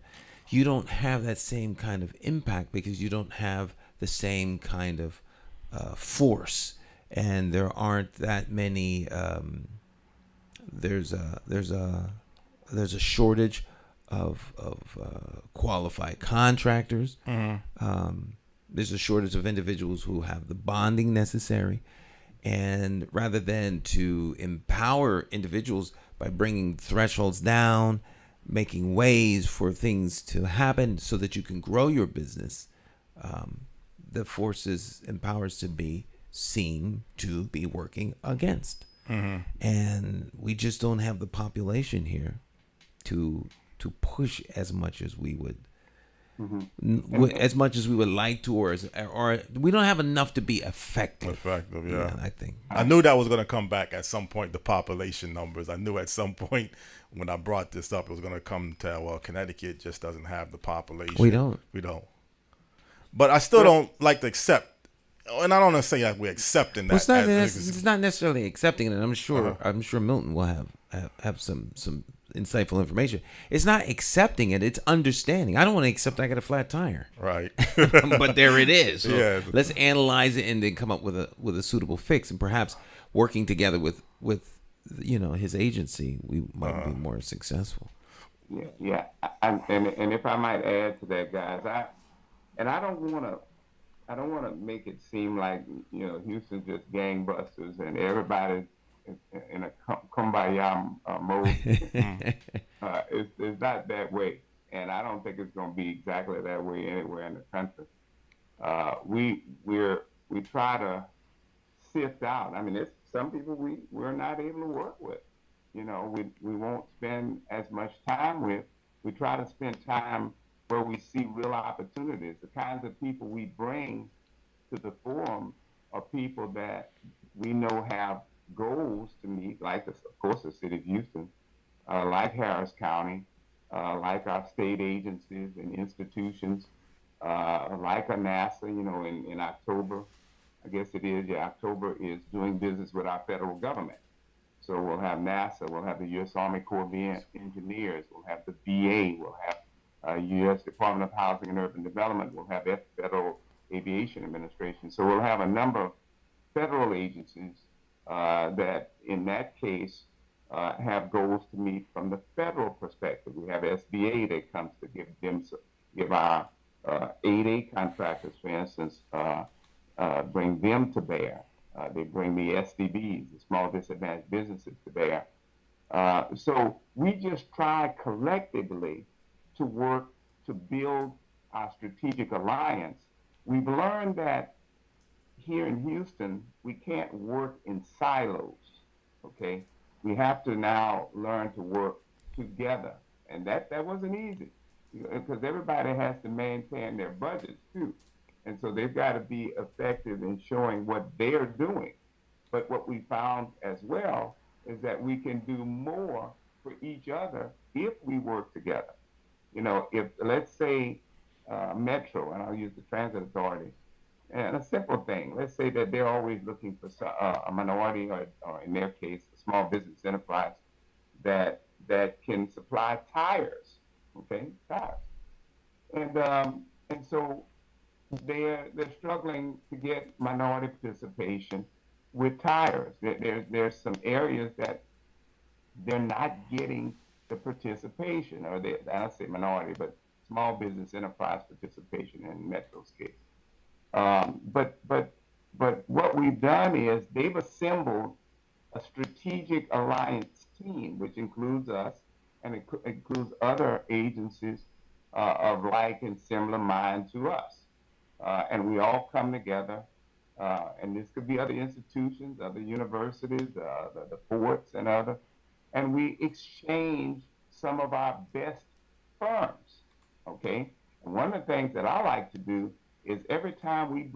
you don't have that same kind of impact because you don't have the same kind of force, and there aren't that many. There's a shortage of qualified contractors. There's a shortage of individuals who have the bonding necessary. And rather than to empower individuals by bringing thresholds down, making ways for things to happen so that you can grow your business, the forces and powers to be seem to be working against. And we just don't have the population here to push as much as we would. As much as we would like to, or we don't have enough to be effective. Yeah. I think I knew that was going to come back at some point. The population numbers. I knew at some point when I brought this up, it was going to come to, well, Connecticut just doesn't have the population. We don't. But I still don't like to accept. And I don't want to say that we're accepting that. Well, it's not necessarily accepting it. I'm sure Milton will have some insightful information. It's not accepting it, it's understanding. I don't want to accept I got a flat tire. Right. But there it is. So yeah. Let's analyze it and then come up with a suitable fix, and perhaps working together with his agency, we might be more successful. Yeah. And if I might add to that, guys, I don't want to make it seem like Houston's just gangbusters and everybody in a kumbaya mode. It's not that way, and I don't think it's going to be exactly that way anywhere in the country. We try to sift out. I mean, it's some people we're not able to work with. We won't spend as much time with. We try to spend time where we see real opportunities. The kinds of people we bring to the forum are people that we know have goals to meet, like, of course, the city of Houston, like Harris County, like our state agencies and institutions, like a NASA, in October, I guess it is, October is doing business with our federal government. So we'll have NASA, we'll have the U.S. Army Corps of Engineers, we'll have the VA, we'll have U.S. Department of Housing and Urban Development, we'll have Federal Aviation Administration. So we'll have a number of federal agencies that, in that case, have goals to meet from the federal perspective. We have SBA that comes to give our 8A contractors, for instance, bring them to bear. They bring the SDBs, the small disadvantaged businesses, to bear. So we just try collectively to work to build our strategic alliance. We've learned that here in Houston, we can't work in silos, okay? We have to now learn to work together. And that wasn't easy, because everybody has to maintain their budgets too. And so they've got to be effective in showing what they're doing. But what we found as well is that we can do more for each other if we work together. If, let's say, Metro, and I'll use the Transit Authority, and a simple thing, let's say that they're always looking for a minority, or in their case, a small business enterprise that can supply tires, okay, tires. And so they're struggling to get minority participation with tires. There's some areas that they're not getting the participation, or I don't say minority, but small business enterprise participation in Metro's case. But what we've done is they've assembled a strategic alliance team, which includes us and includes other agencies of like and similar mind to us. And we all come together, and this could be other institutions, other universities, the forts and other, and we exchange some of our best firms, okay? And one of the things that I like to do is every time we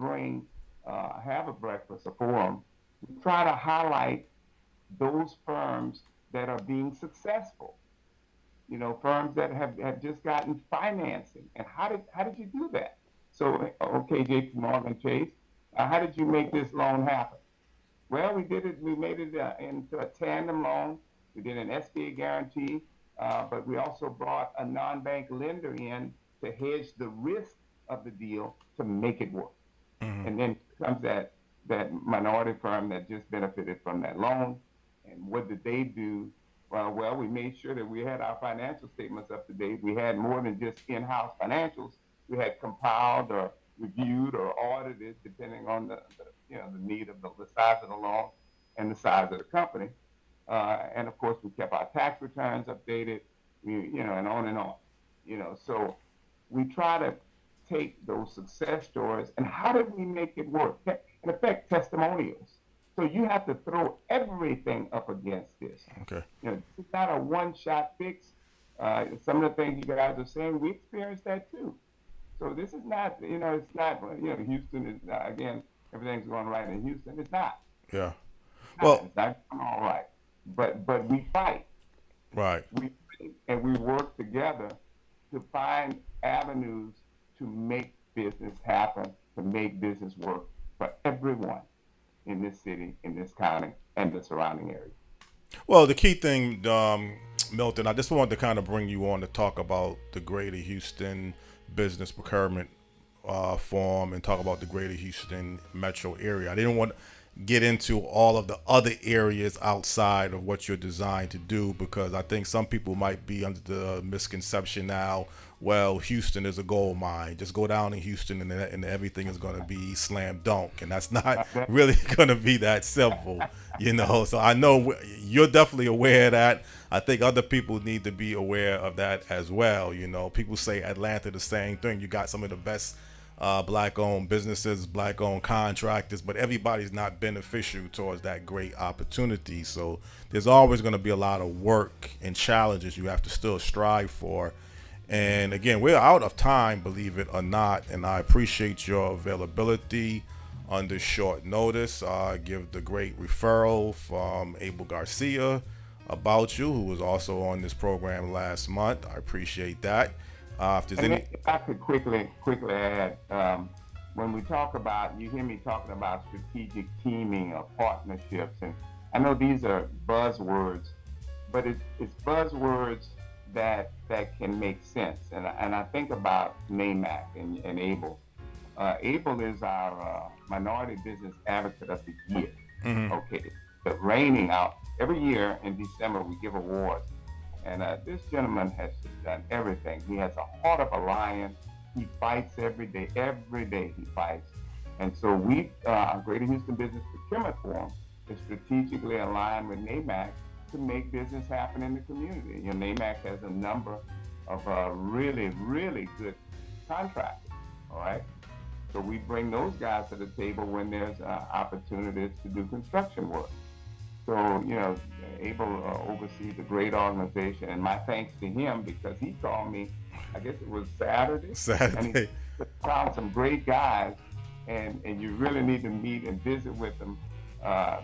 have a breakfast, a forum, we try to highlight those firms that are being successful. Firms that have just gotten financing. And how did you do that? So, okay, JP Morgan Chase, how did you make this loan happen? Well, we did it. We made it into a tandem loan. We did an SBA guarantee, but we also brought a non-bank lender in to hedge the risk of the deal to make it work. Mm-hmm. And then comes that minority firm that just benefited from that loan. And what did they do? Well, we made sure that we had our financial statements up to date. We had more than just in-house financials. We had compiled or reviewed or audited, depending on the need of the size of the loan and the size of the company. And of course, we kept our tax returns updated, and on and on. So we try to take those success stories and how did we make it work? In effect, testimonials. So you have to throw everything up against this. Okay. This is not a one-shot fix. Some of the things you guys are saying, we experienced that too. So this is not, it's not, Houston is, again, everything's going right in Houston. It's not. Yeah. It's not all right. But we fight. Right. We fight and we work together to find avenues to make business happen, to make business work for everyone in this city, in this county, and the surrounding area. Well, the key thing, Milton, I just wanted to kind of bring you on to talk about the Greater Houston Business Procurement Forum and talk about the Greater Houston metro area. I didn't want to get into all of the other areas outside of what you're designed to do, because I think some people might be under the misconception now, well, Houston is a gold mine. Just go down to Houston and everything is going to be slam dunk. And that's not really going to be that simple, So I know you're definitely aware of that. I think other people need to be aware of that as well. People say Atlanta, the same thing. You got some of the best black-owned businesses, black-owned contractors, but everybody's not beneficial towards that great opportunity. So there's always going to be a lot of work and challenges you have to still strive for. And again, we're out of time, believe it or not, and I appreciate your availability under short notice. Give the great referral from Abel Garcia about you, who was also on this program last month. I appreciate that. If I could quickly add, when we talk about, you hear me talking about strategic teaming or partnerships, and I know these are buzzwords, but it's buzzwords that can make sense. And I think about NAMAC and Abel. Abel is our Minority Business Advocate of the Year. Mm-hmm. Okay, the reigning out every year in December we give awards. And this gentleman has done everything. He has a heart of a lion. He fights every day. Every day he fights. And so we, Greater Houston Business Procurement Forum, is strategically aligned with NAMAC to make business happen in the community. NAMAC has a number of really, really good contractors, all right? So we bring those guys to the table when there's opportunities to do construction work. So, Abel oversees a great organization, and my thanks to him because he called me, I guess it was Saturday. And he found some great guys, and you really need to meet and visit with them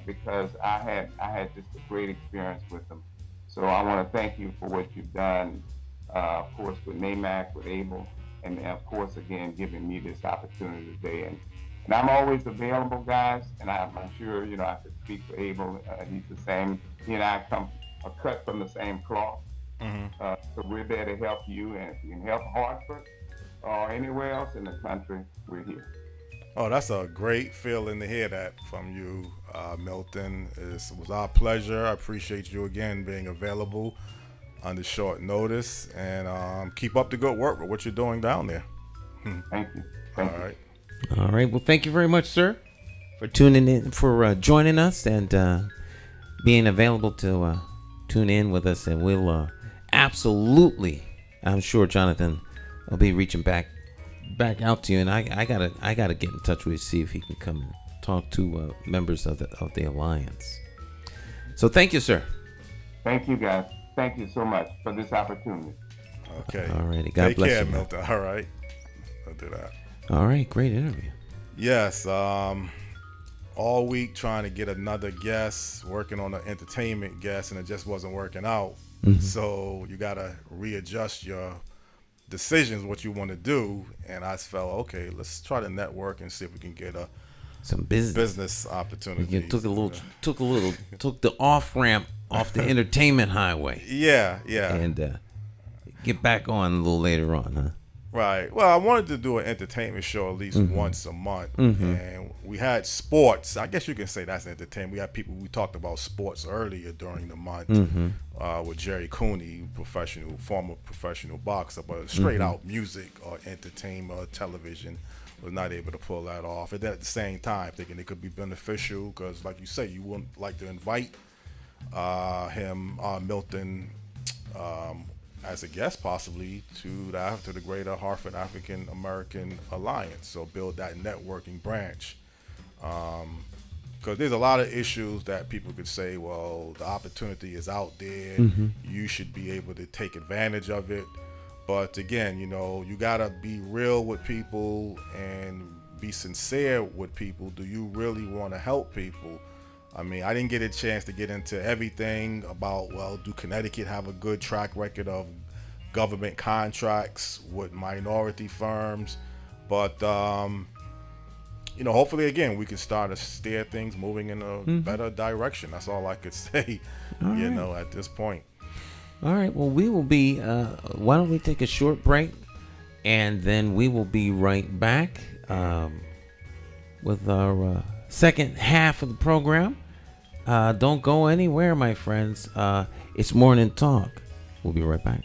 because I had just a great experience with them. So I want to thank you for what you've done, of course, with NAMAC, with Abel, and of course, again, giving me this opportunity today. And I'm always available, guys, and I'm sure, I could speak for Abel. He's the same. He and I are cut from the same cloth. Mm-hmm. So we're there to help you, and if you can help Hartford or anywhere else in the country, we're here. Oh, that's a great feeling to hear that from you, Milton. It was our pleasure. I appreciate you again being available under short notice, and keep up the good work with what you're doing down there. Thank you. All right. All right. Well, thank you very much, sir, for tuning in, for joining us, and being available to tune in with us. And we'll absolutely, I'm sure Jonathan will be reaching back out to you. And I gotta get in touch with you, see if he can come and talk to members of the alliance. So thank you, sir. Thank you, guys. Thank you so much for this opportunity. Okay. All righty. God bless you, Milton. All right. I'll do that. All right, great interview. Yes. all week trying to get another guest, working on an entertainment guest, and it just wasn't working out. So you got to readjust your decisions, what you want to do. And I felt, okay, let's try to network and see if we can get some business opportunities. Took the off ramp off the entertainment highway. Yeah. And get back on a little later on, huh? Right. Well, I wanted to do an entertainment show at least once a month, and we had sports. I guess you can say that's entertainment. We had people. We talked about sports earlier during the month with Jerry Cooney, former professional boxer, but straight out music or entertainment or television. Was not able to pull that off. And at the same time, thinking it could be beneficial because, like you say, you wouldn't like to invite Milton. As a guest possibly to the Greater Hartford African American Alliance, so build that networking branch, because there's a lot of issues that people could say, well, the opportunity is out there, you should be able to take advantage of it, but again, you gotta be real with people and be sincere with people. Do you really want to help people? I mean, I didn't get a chance to get into everything about, well, do Connecticut have a good track record of government contracts with minority firms? But, hopefully, again, we can start to steer things moving in a better direction. That's all I could say, at this point. All right. Well, we will be, why don't we take a short break, and then we will be right back with our second half of the program. Don't go anywhere, my friends. It's Morning Talk. We'll be right back.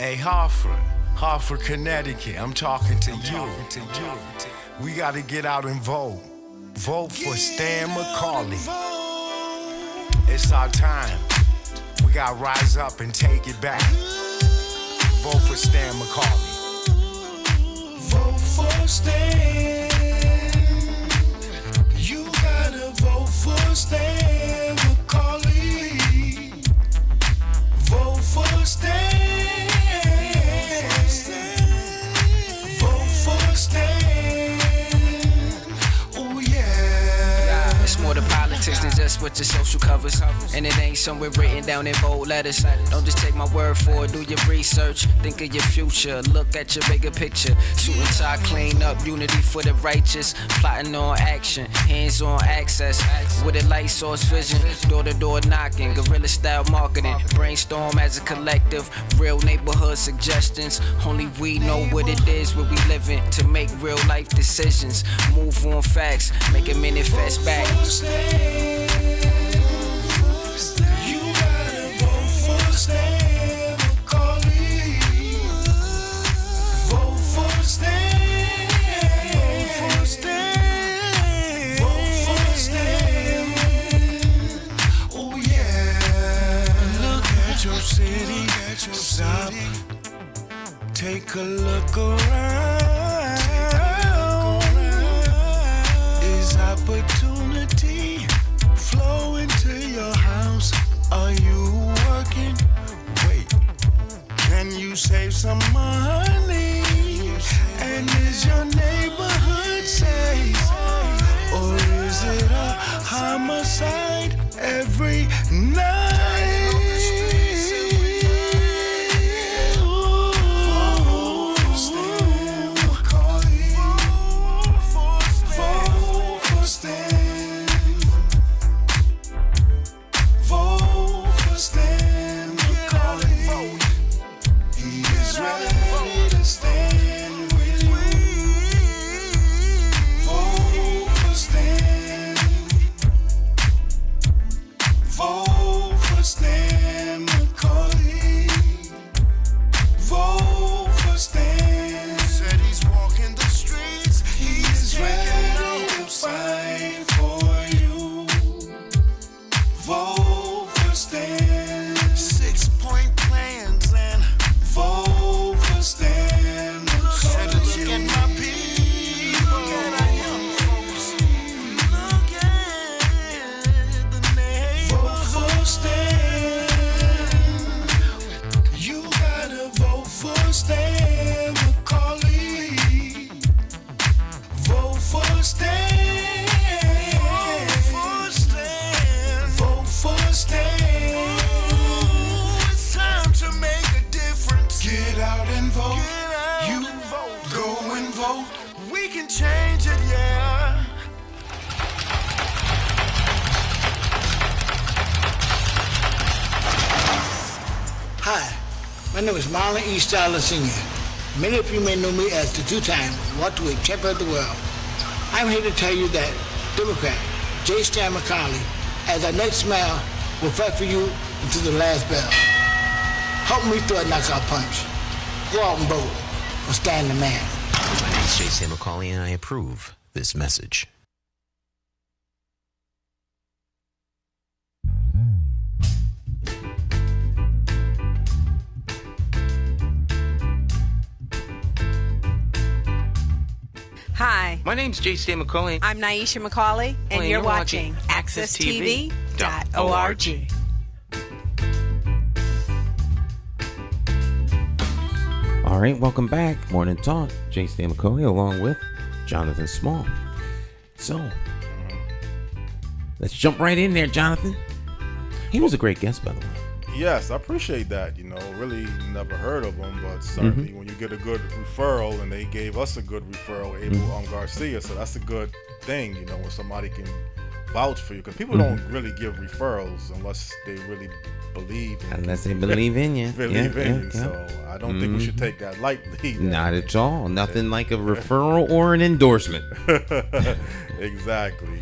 Hey, Hartford, Connecticut, I'm talking to you. We got to get out and vote. Vote for Stan McCauley. It's our time. We got to rise up and take it back. Vote for Stan McCauley. Vote for Stan. You got to vote for Stan McCauley. Vote for Stan. More to politics than just what your social covers. And it ain't somewhere written down in bold letters. Don't just take my word for it, do your research. Think of your future, look at your bigger picture. Suit and tie, clean up, unity for the righteous. Plotting on action, hands-on access. With a light source vision, door-to-door knocking. Guerrilla style marketing, brainstorm as a collective. Real neighborhood suggestions. Only we know what it is where we living. To make real life decisions. Move on facts, make it manifest back. You gotta vote for Stan McCauley. Vote for Stan. Vote for Stan. Vote for Stan. Oh yeah. Look at your city. Stop. Take a look around. Is opportunity flow into your house? Are you working? Wait, can you save some money? And is your neighborhood safe? Or is it a homicide every night? Vote vote for Stan. 6-point plans and vote for Stan. Look at my people. Look at our young folks. Look at the neighbors. Vote for Stan. You gotta vote for Stan McCauley. Vote for Stan. Vote for Stan. Vote for Stan. Ooh, it's time to make a difference. Get out and vote. Get out you and vote. Go and vote. We can change it, yeah. Hi, my name is Marlon E. Starler Sr. Many of you may know me as the two-time welterweight champion of the world. I'm here to tell you that Democrat J. Stan McCauley, as our next mayor, will fight for you until the last bell. Help me through a knockout punch. Go out and vote for Stan the man. My name is J. Stan McCauley, and I approve this message. Hi, My name's J. Stan McCauley. I'm Nyesha McCauley, and you're watching AccessTV.org. All right, welcome back. Morning Talk. J. Stan McCauley along with Jonathan Small. So, let's jump right in there, Jonathan. He was a great guest, by the way. Yes, I appreciate that. Really never heard of him, but certainly when you get a good referral, and they gave us a good referral, Abel Garcia, so that's a good thing, when somebody can vouch for you, because people don't really give referrals unless they really believe in Unless they believe in you. you. So I don't think we should take that lightly. Not at all. Nothing like a referral or an endorsement. Exactly.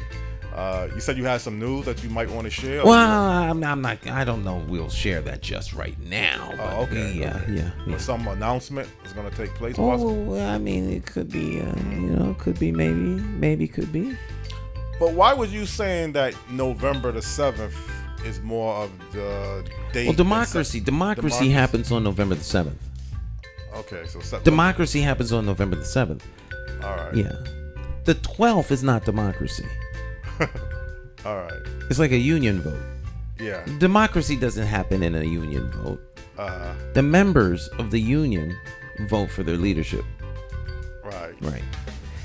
You said you had some news that you might want to share. Well, I'm not. I don't know. We'll share that just right now. But okay. Yeah. But some announcement is going to take place. Oh, I mean, it could be. Could be maybe could be. But why was you saying that November the 7th is more of the date? Well, democracy happens on November the 7th. Okay, so democracy happens on November the 7th. All right. Yeah. The 12th is not democracy. All right. It's like a union vote. Yeah. Democracy doesn't happen in a union vote. The members of the union vote for their leadership. Right.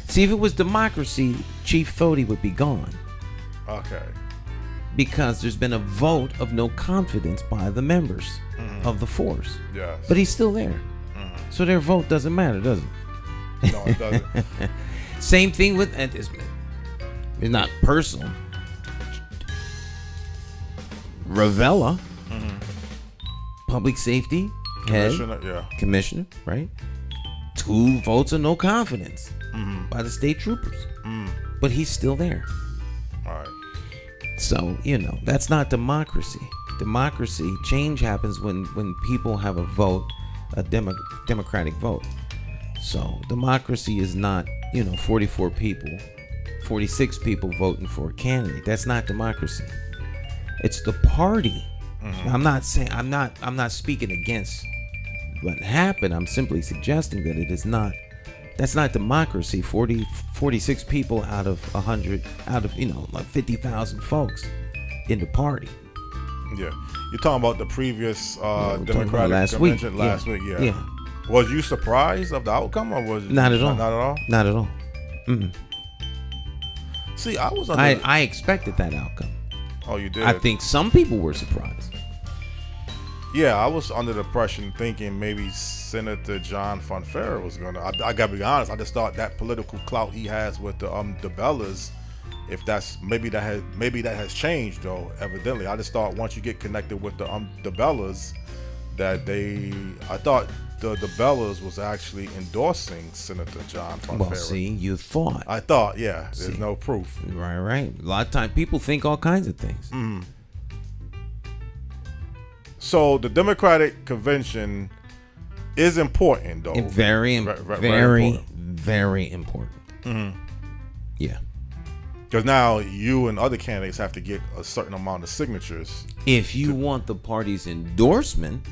See, if it was democracy, Chief Thody would be gone. Okay. Because there's been a vote of no confidence by the members of the force. Yes. But he's still there. So their vote doesn't matter, does it? No, it doesn't. Same thing with, it's not personal. Ravella, public safety commissioner, right? 2 votes of no confidence by the state troopers, but he's still there. All right. So that's not democracy. Democracy, change happens when people have a vote, a democratic vote. So democracy is not 44 people, 46 people voting for a candidate. That's not democracy. It's the party. I'm not speaking against what happened. I'm simply suggesting that it is not. That's not democracy. 46 people out of 100, out of like 50,000 folks in the party. Yeah, you're talking about the previous Democratic convention last week. Yeah. Was you surprised of the outcome, or was not at all? Not at all. Not at all. See, I expected that outcome. Oh, you did? I think some people were surprised. Yeah, I was under the impression thinking maybe Senator John Fonfara was gonna. I gotta be honest. I just thought that political clout he has with the DeBellas, if that's maybe that has changed though. Evidently, I just thought once you get connected with the DeBellas, that I thought the DeBellas was actually endorsing Senator John Fonfara. Well, see, you thought. I thought, yeah. There's no proof. Right. A lot of times people think all kinds of things. So the Democratic convention is important, though. Very important. Yeah. Because now you and other candidates have to get a certain amount of signatures. If you want the party's endorsement,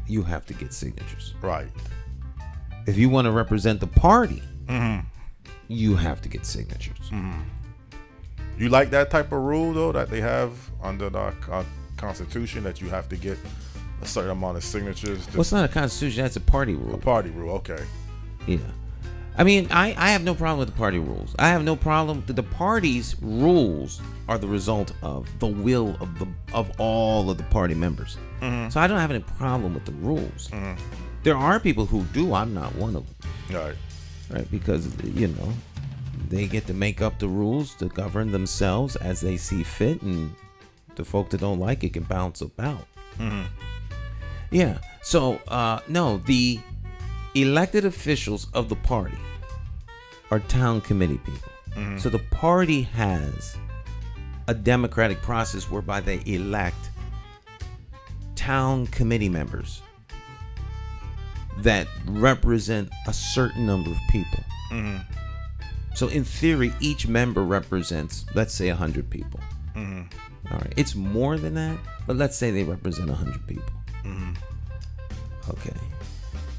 you have to get signatures. Right. If you want to represent the party, you have to get signatures. You like that type of rule, though, that they have under the Constitution, that you have to get a certain amount of signatures? Well, it's not a constitution. That's a party rule. A party rule, okay. Yeah. I mean, I have no problem with the party rules. I have no problem. The party's rules are the result of the will of all of the party members. So I don't have any problem with the rules. There are people who do. I'm not one of them. Right? Because, they get to make up the rules to govern themselves as they see fit, and the folk that don't like it can bounce about. Yeah. So, no, the elected officials of the party are town committee people. So the party has a democratic process whereby they elect town committee members that represent a certain number of people. So in theory, each member represents, let's say, 100 people. All right. It's more than that, but let's say they represent 100 people. Okay.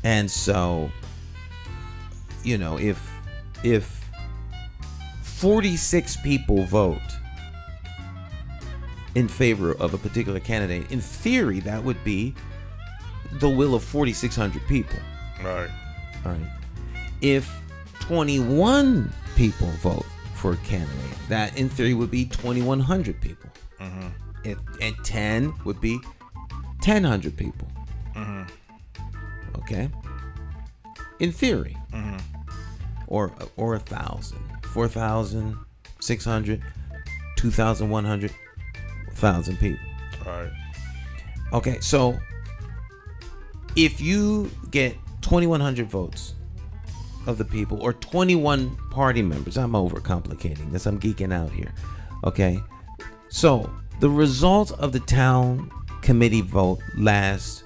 And so, if 46 people vote in favor of a particular candidate, in theory, that would be the will of 4,600 people. Right. All right. If 21 people vote for a candidate, that in theory would be 2,100 people. And 10 would be 1,000 people. Okay. In theory. Or 1,000, 4,600, 2,100, 1,000 people. Right. Okay, so if you get 2,100 votes of the people, or 21 party members, I'm overcomplicating this, I'm geeking out here. Okay, so the result of the town committee vote last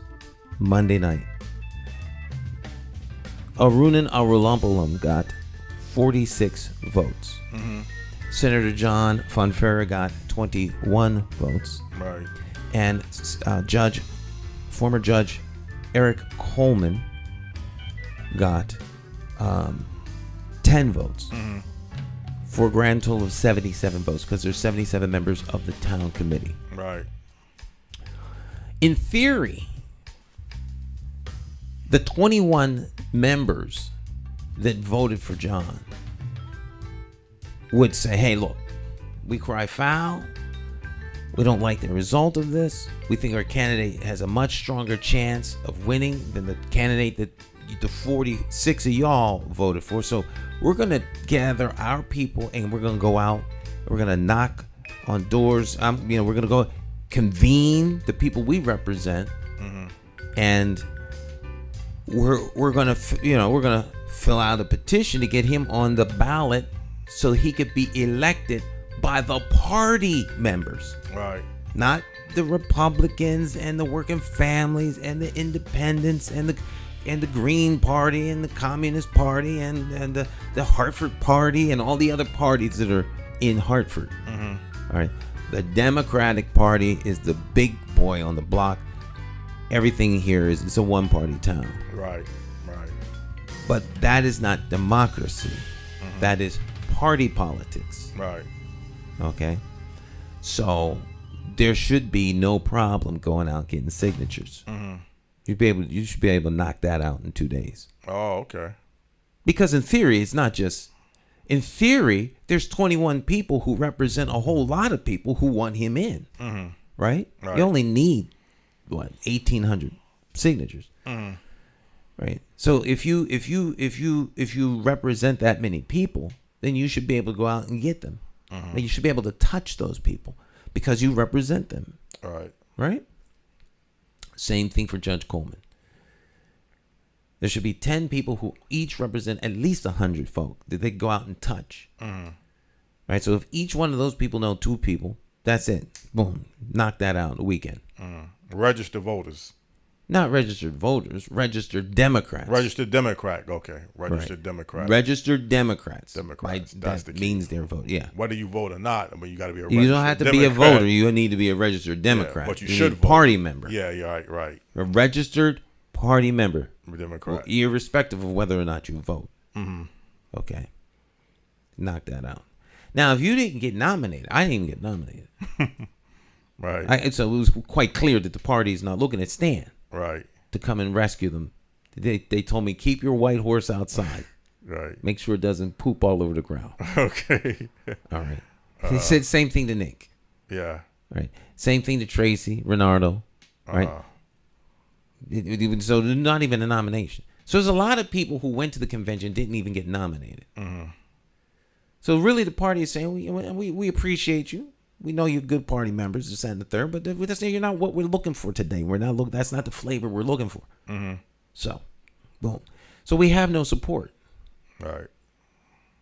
Monday night, Arunan Arulampalam got 46 votes. Senator John Fonfera got 21 votes. Right. And former Judge Eric Coleman got 10 votes. For a grand total of 77 votes, because there's 77 members of the town committee. Right. In theory, the 21 members that voted for John would say, hey, look, we cry foul. We don't like the result of this. We think our candidate has a much stronger chance of winning than the candidate that the 46 of y'all voted for. So we're going to gather our people and we're going to go out. We're going to knock on doors. We're going to go convene the people we represent. And we're going to fill out a petition to get him on the ballot so he could be elected by the party members. Right. Not the Republicans and the working families and the independents and the Green Party and the Communist Party and the Hartford Party and all the other parties that are in Hartford. All right. The Democratic Party is the big boy on the block. Everything here it's a one-party town. Right. But that is not democracy. That is party politics. Right. Okay. So there should be no problem going out getting signatures. You should be able to knock that out in 2 days. Oh, okay. Because in theory, it's not just. In theory, there's 21 people who represent a whole lot of people who want him in. Right? You only need 1,800 signatures. Right. So if you represent that many people, then you should be able to go out and get them. And you should be able to touch those people because you represent them. Right? Same thing for Judge Coleman. There should be 10 people who each represent at least 100 folk that they go out and touch. Right? So if each one of those people know 2 people, that's it. Boom. Knock that out in a weekend. Register voters. Not registered voters, registered Democrats. Registered Democrat. Okay. Registered Democrat. Registered Democrats. Democrats. That's that means they're voting. Yeah. Whether you vote or not, I mean, you got to be a registered You don't have to Democrat. be a voter. You need to be a registered Democrat. Yeah, but you need should a vote. Party member. Yeah, you're right. A registered party member. Democrat. Irrespective of whether or not you vote. Mm-hmm. Okay. Knock that out. Now, if you didn't get nominated, I didn't even get nominated. Right. So it was quite clear that the party is not looking at Stan. Right. To come and rescue them. They told me, keep your white horse outside. Right. Make sure it doesn't poop all over the ground. Okay. All right. He said same thing to Nick. Yeah. Right. Same thing to Tracy, Renardo. Right. So not even a nomination. So there's a lot of people who went to the convention didn't even get nominated. Mm-hmm. So really the party is saying, we appreciate you. We know you're good party members, this and the third, but that's you're not what we're looking for today. That's not the flavor we're looking for. Mm-hmm. So, boom. So we have no support. Right.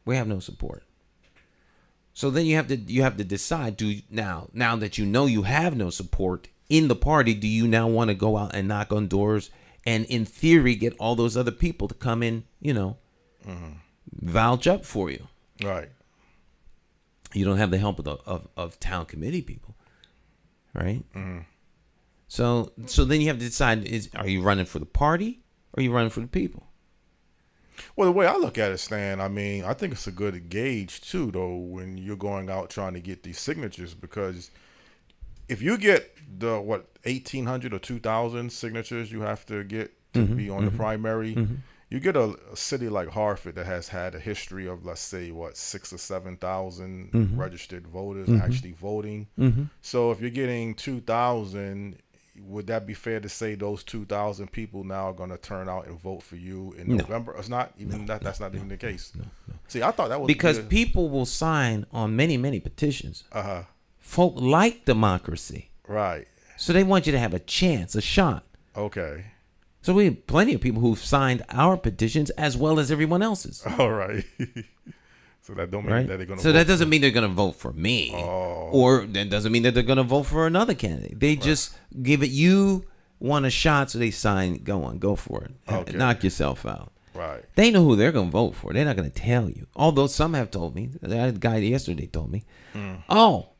We have no support. So then you have to decide, now that you know you have no support in the party, do you now want to go out and knock on doors and in theory get all those other people to come in, vouch up for you? Right. You don't have the help of town committee people, right? Mm-hmm. So then you have to decide: are you running for the party or are you running for the people? Well, the way I look at it, Stan, I mean, I think it's a good gauge too, though, when you're going out trying to get these signatures, because if you get the 1,800 or 2,000 signatures you have to get to be on the primary. You get a city like Hartford that has had a history of, let's say, 6,000 or 7,000 registered voters actually voting. So if you're getting 2,000, would that be fair to say those 2,000 people now are going to turn out and vote for you in November? It's not even that's not even the case. No. See, I thought that was because people will sign on many, many petitions. Folk like democracy. Right. So they want you to have a chance, a shot. Okay. So we have plenty of people who've signed our petitions as well as everyone else's. All right. So that don't mean that they're going to. So that doesn't mean they're going to vote for me, or that doesn't mean that they're going to vote for another candidate. They just give it. You want a shot, so they sign. Go for it. Okay. Knock yourself out. Right. They know who they're going to vote for. They're not going to tell you. Although some have told me. That guy yesterday told me, "Oh,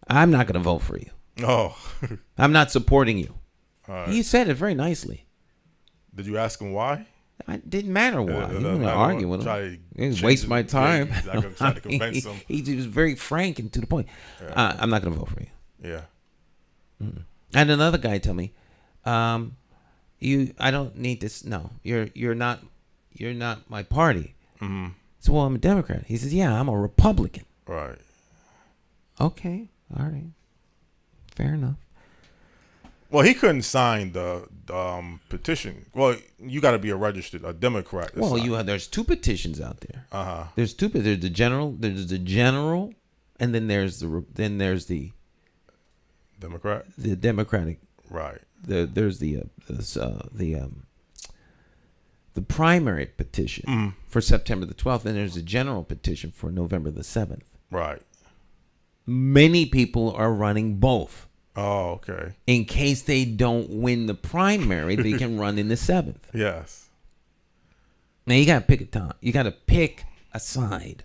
I'm not going to vote for you. Oh, I'm not supporting you." Right. He said it very nicely. Did you ask him why? It didn't matter why. You don't argue with him. Waste my time. Try to convince him. He was very frank and to the point. Yeah. I'm not going to vote for you. Yeah. And another guy told me, I don't need this. No, you're not my party. So, well, I'm a Democrat. He says, yeah, I'm a Republican. Right. Okay. All right. Fair enough. Well, he couldn't sign the petition. Well, you got to be a Democrat. Well, there's two petitions out there. There's two. There's the general, and then there's the Democrat. The Democratic. Right. There's the primary petition for September the 12th, and there's a general petition for November the 7th. Right. Many people are running both. Oh, okay. In case they don't win the primary, they can run in the 7th. Yes. Now you gotta pick a time. You gotta pick a side.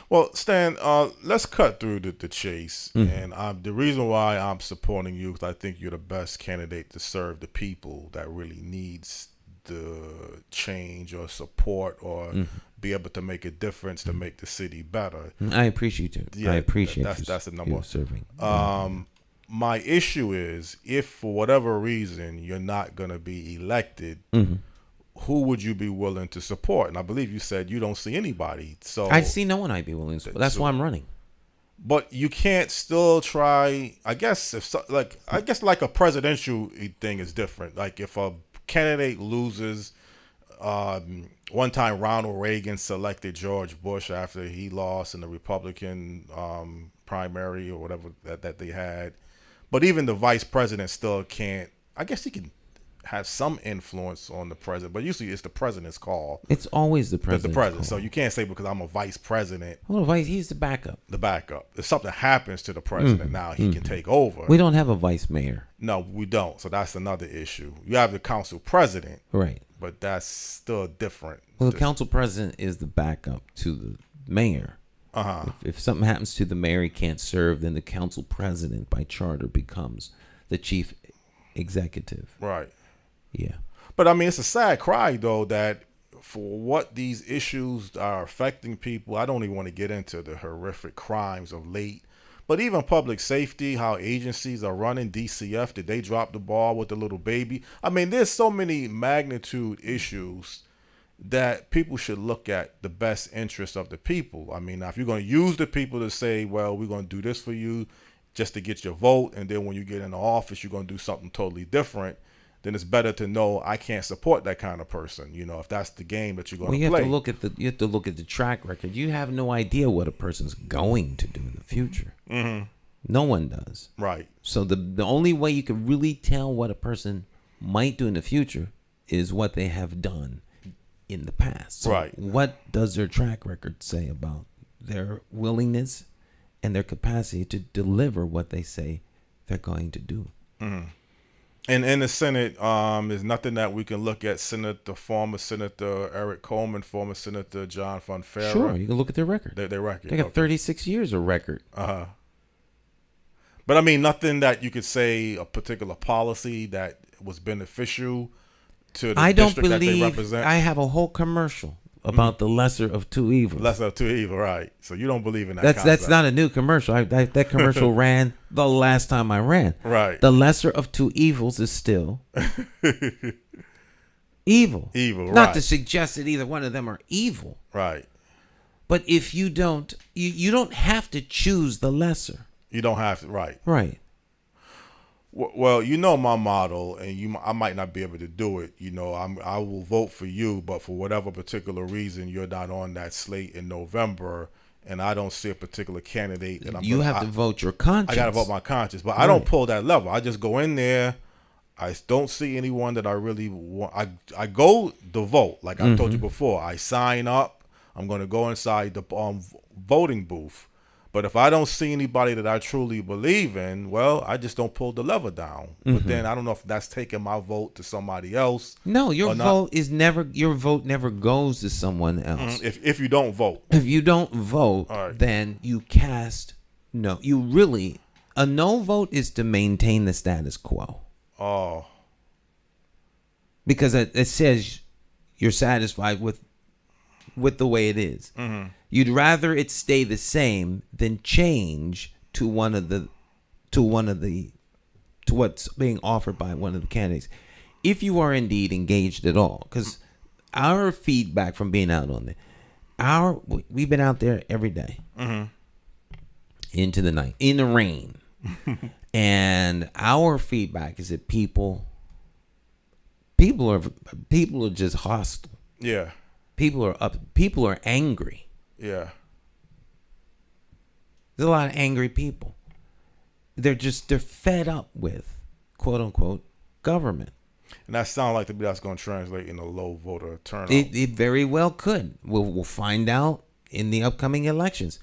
Well, Stan, let's cut through the chase. And the reason why I'm supporting you is I think you're the best candidate to serve the people that really needs the change or support or be able to make a difference to make the city better. I appreciate you. Yeah, I appreciate that's the number. Serving. My issue is if for whatever reason you're not going to be elected, who would you be willing to support? And I believe you said you don't see anybody. So I see no one I'd be willing to support. That's why I'm running. But you can't still try. I guess like a presidential thing is different. Like if a candidate loses, one time Ronald Reagan selected George Bush after he lost in the Republican primary or whatever that they had. But even the vice president still can't. I guess he can. have some influence on the president, but usually it's the president's call. It's always the president. The president. So you can't say because I'm a vice president. Well, he's the backup. The backup. If something happens to the president now, he can take over. We don't have a vice mayor. No, we don't. So that's another issue. You have the council president. Right. But that's still different. Well, the council president is the backup to the mayor. If something happens to the mayor, he can't serve, then the council president by charter becomes the chief executive. Right. Yeah. But I mean, it's a sad cry, though, that for what these issues are affecting people, I don't even want to get into the horrific crimes of late. But even public safety, how agencies are running, DCF, did they drop the ball with the little baby? I mean, there's so many magnitude issues that people should look at the best interest of the people. I mean, now, if you're going to use the people to say, well, we're going to do this for you just to get your vote, and then when you get into office, you're going to do something totally different, then it's better to know I can't support that kind of person. You know, if that's the game that you're going to play. You have to look at the track record. You have no idea what a person's going to do in the future. Mm-hmm. No one does. Right. So the only way you can really tell what a person might do in the future is what they have done in the past. So right. What does their track record say about their willingness and their capacity to deliver what they say they're going to do? Mm-hmm. And in the Senate, there's nothing that we can look at. Former Senator Eric Coleman, former Senator John Fonfara. Sure, you can look at their record. Their record. They got 36 years of record. But I mean, nothing that you could say a particular policy that was beneficial to the district that they represent. I have a whole commercial about the lesser of two evils. Lesser of two evils, right. So you don't believe in that That's not a new commercial. That commercial ran the last time I ran. Right. The lesser of two evils is still evil. Evil, Not to suggest that either one of them are evil. Right. But if you don't, you don't have to choose the lesser. You don't have to, right. Right. Well, you know my motto, and I might not be able to do it. You know, I will vote for you, but for whatever particular reason, you're not on that slate in November, and I don't see a particular candidate that You have to vote your conscience. I got to vote my conscience, but I don't pull that lever. I just go in there. I don't see anyone that I really want. I go to vote, like I told you before. I sign up. I'm going to go inside the voting booth. But if I don't see anybody that I truly believe in, well, I just don't pull the lever down. But then I don't know if that's taking my vote to somebody else. No, your vote never goes to someone else. If you don't vote. If you don't vote, then you cast no. You really a no vote is to maintain the status quo. Oh. Because it says you're satisfied with the way it is. Mm-hmm. You'd rather it stay the same than change to what's being offered by one of the candidates. If you are indeed engaged at all, because our feedback from being out on we've been out there every day into the night in the rain, and our feedback is that people are just hostile. Yeah. People are up. People are angry. Yeah. There's a lot of angry people. They're fed up with quote unquote government. And that sounds like to me that's going to translate in a low voter turnout. It very well could. We'll find out in the upcoming elections.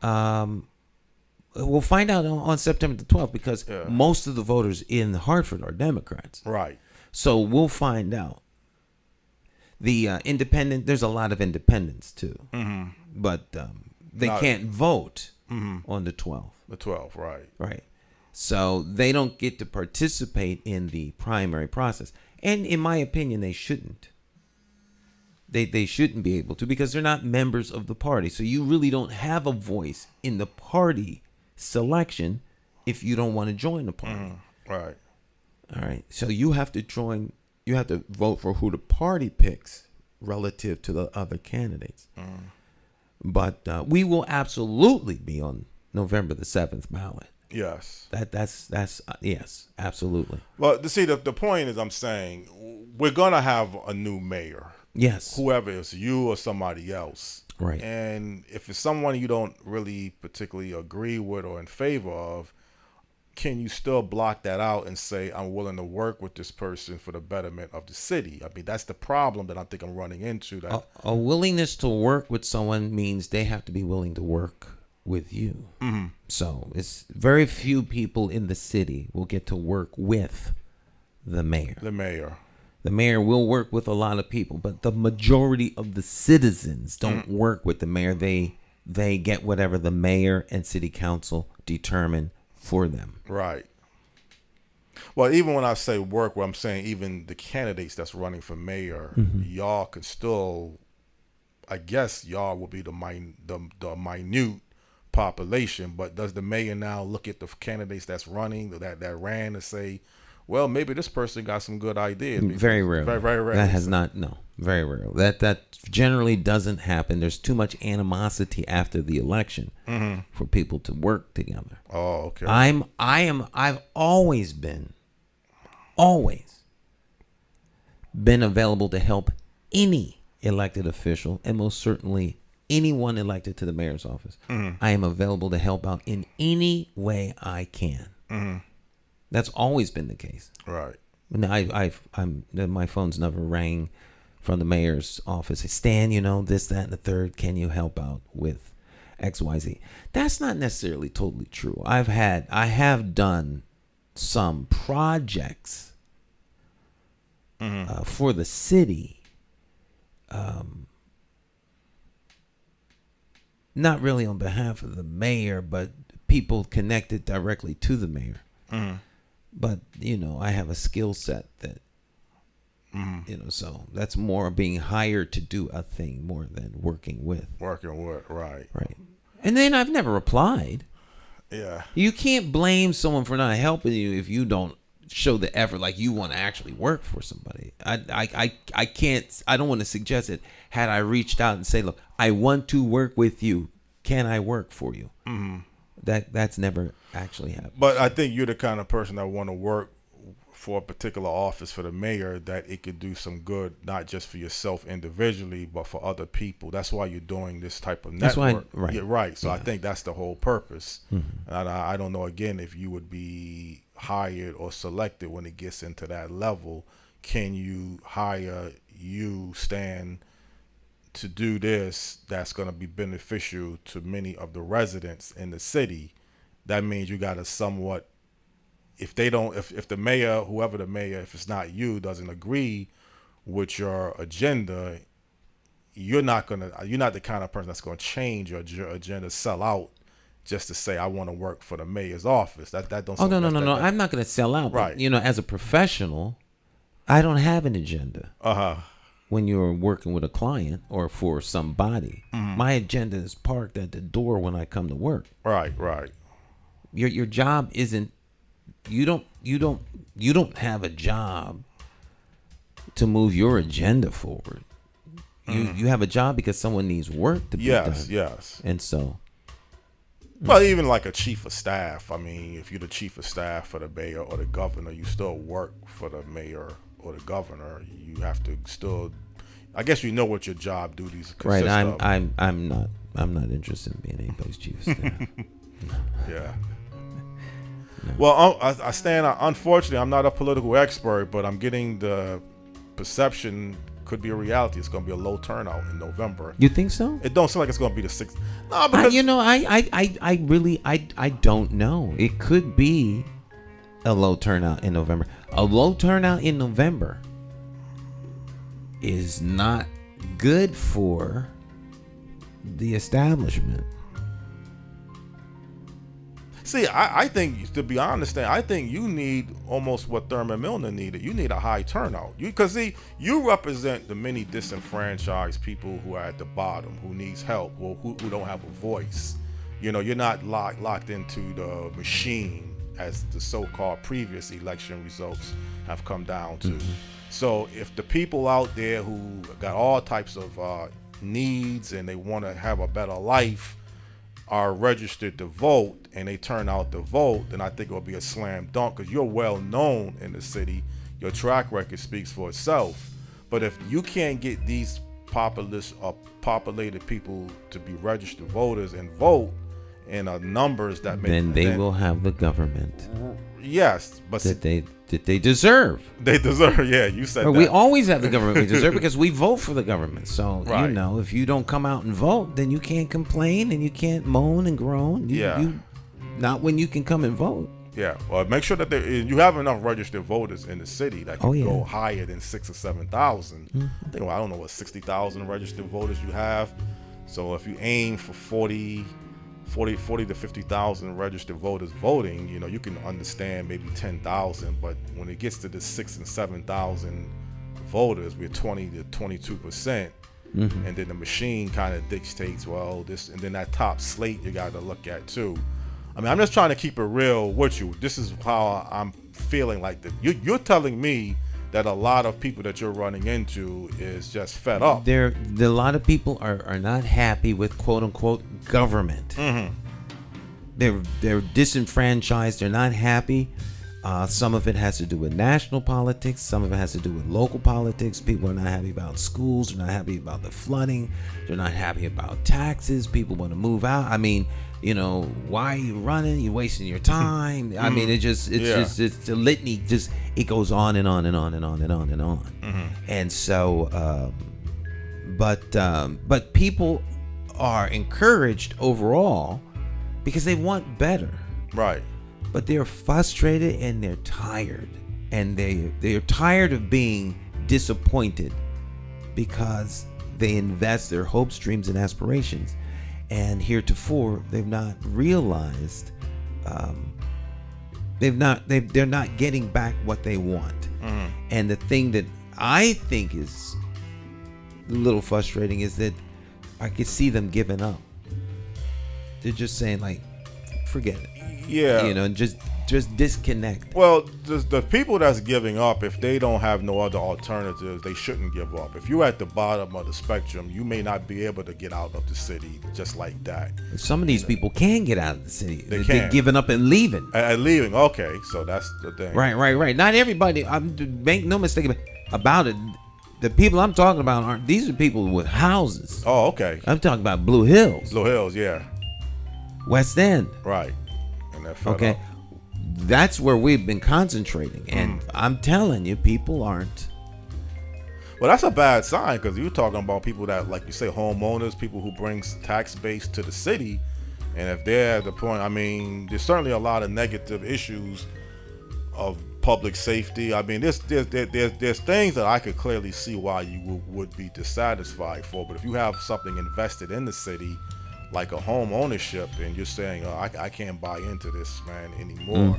We'll find out on September the 12th because most of the voters in Hartford are Democrats. Right. So we'll find out. The independent, there's a lot of independents too, but they can't vote on the 12th. The 12th, right. Right. So they don't get to participate in the primary process. And in my opinion, they shouldn't. They shouldn't be able to because they're not members of the party. So you really don't have a voice in the party selection if you don't want to join the party. Right. All right. So you have to join. You have to vote for who the party picks relative to the other candidates. But we will absolutely be on November the 7th ballot. Yes. That's yes, absolutely. Well, see, the point is I'm saying we're going to have a new mayor. Yes. Whoever it's you or somebody else. Right. And if it's someone you don't really particularly agree with or in favor of, can you still block that out and say, I'm willing to work with this person for the betterment of the city? I mean, that's the problem that I think I'm running into. That A willingness to work with someone means they have to be willing to work with you. Mm-hmm. So it's very few people in the city will get to work with the mayor. The mayor. The mayor will work with a lot of people, but the majority of the citizens don't work with the mayor. They get whatever the mayor and city council determine for them. Right. Well, even when I say work, what I'm saying, even the candidates that's running for mayor, y'all could still, I guess y'all will be the minute population, but does the mayor now look at the candidates that's running, that ran, and say, well, maybe this person got some good ideas? Very rare. Very, very rare. That has not, no, very rare. That generally doesn't happen. There's too much animosity after the election for people to work together. Oh, okay. I've always been available to help any elected official, and most certainly anyone elected to the mayor's office. I am available to help out in any way I can. That's always been the case. Right. And my phone's never rang from the mayor's office. Say, Stan, this, that, and the third. Can you help out with XYZ? That's not necessarily totally true. I have done some projects for the city. Not really on behalf of the mayor, but people connected directly to the mayor. But, I have a skill set that, so that's more being hired to do a thing more than working with. Working with, right. Right. And then I've never replied. Yeah. You can't blame someone for not helping you if you don't show the effort like you want to actually work for somebody. I can't, I don't want to suggest it. Had I reached out and say, look, I want to work with you. Can I work for you? That's never actually happened. But I think you're the kind of person that want to work for a particular office for the mayor, that it could do some good, not just for yourself individually, but for other people. That's why you're doing this type of network. That's why, right. Yeah, right. So Yeah. I think that's the whole purpose. And I don't know, again, if you would be hired or selected when it gets into that level. Can you hire you, Stan, to do this that's going to be beneficial to many of the residents in the city? That means you got to somewhat, if the mayor, whoever the mayor, if it's not you, doesn't agree with your agenda, you're not the kind of person that's going to change your agenda, sell out just to say, I want to work for the mayor's office. That don't. Oh, no. I'm not going to sell out. Right. But, as a professional, I don't have an agenda. When you're working with a client or for somebody, my agenda is parked at the door when I come to work. Right. Your job isn't, you don't have a job to move your agenda forward. You have a job because someone needs work to be done. Yes. And so, well, even like a chief of staff. I mean, if you're the chief of staff for the mayor or the governor, you still work for the mayor or the governor. You have to still, I guess, what your job duties consist of. I'm not interested in being anybody's chief of staff. Yeah. No. Well, I stand. Unfortunately, I'm not a political expert, but I'm getting the perception could be a reality. It's going to be a low turnout in November. You think so? It don't seem like it's going to be the 6th. No, because I really don't know. It could be a low turnout in November. A low turnout in November is not good for the establishment. See, I think, to be honest, I think you need almost what Thurman Milner needed. You need a high turnout. Because you represent the many disenfranchised people who are at the bottom, who needs help, or who don't have a voice. You're not locked into the machine as the so-called previous election results have come down to. So if the people out there who got all types of needs and they want to have a better life are registered to vote and they turn out to vote, then I think it'll be a slam dunk, because you're well known in the city. Your track record speaks for itself. But if you can't get these populated people to be registered voters and vote, in numbers that make, then they will have the government. Yes, but that they deserve. They deserve. Yeah, you said that. We always have the government we deserve because we vote for the government. So Right. you know, if you don't come out and vote, then you can't complain and you can't moan and groan. Not when you can come and vote. Yeah, well, make sure that you have enough registered voters in the city that can go higher than 6,000 or 7,000. I think, I don't know what 60,000 registered voters you have. So if you aim for 40 to 50,000 registered voters voting, you know, you can understand maybe 10,000. But when it gets to the 6,000 and 7,000 voters, we're 20 to 22%. And then the machine kind of dictates, well, this, and then that top slate you got to look at too. I mean, I'm just trying to keep it real with you. This is how I'm feeling like that. You're telling me that a lot of people that you're running into is just fed up. A lot of people are not happy with quote unquote government. They're disenfranchised. They're not happy. Some of it has to do with national politics. Some of it has to do with local politics. People are not happy about schools. They're not happy about the flooding. They're not happy about taxes. People want to move out. I mean, you know, why are you running? You're wasting your time. I mean, it's a litany. It goes on and on and on and on and on and on. And so, but people are encouraged overall because they want better. Right. But they're frustrated and they're tired, and they're tired of being disappointed because they invest their hopes, dreams, and aspirations, and heretofore they've not realized they're not getting back what they want. And the thing that I think is a little frustrating is that I could see them giving up. They're just saying, like, forget it. Yeah, you know, just disconnect. Well, the people that's giving up, if they don't have no other alternatives, they shouldn't give up. If you're at the bottom of the spectrum, you may not be able to get out of the city just like that. Some of these people can get out of the city. They're giving up and leaving. Leaving, okay, so that's the thing. Right. Not everybody. Make no mistake about it. The people I'm talking about these are people with houses. Oh, okay. I'm talking about Blue Hills. Blue Hills, yeah. West End. Right. Okay, that's where we've been concentrating, and I'm telling you, people aren't. Well, that's a bad sign, because you're talking about people that, like you say, homeowners, people who brings tax base to the city, and if they're at the point, I mean, there's certainly a lot of negative issues of public safety. I mean, there's things that I could clearly see why you would be dissatisfied for, but if you have something invested in the city, like a home ownership, and you're saying, I can't buy into this, man, anymore.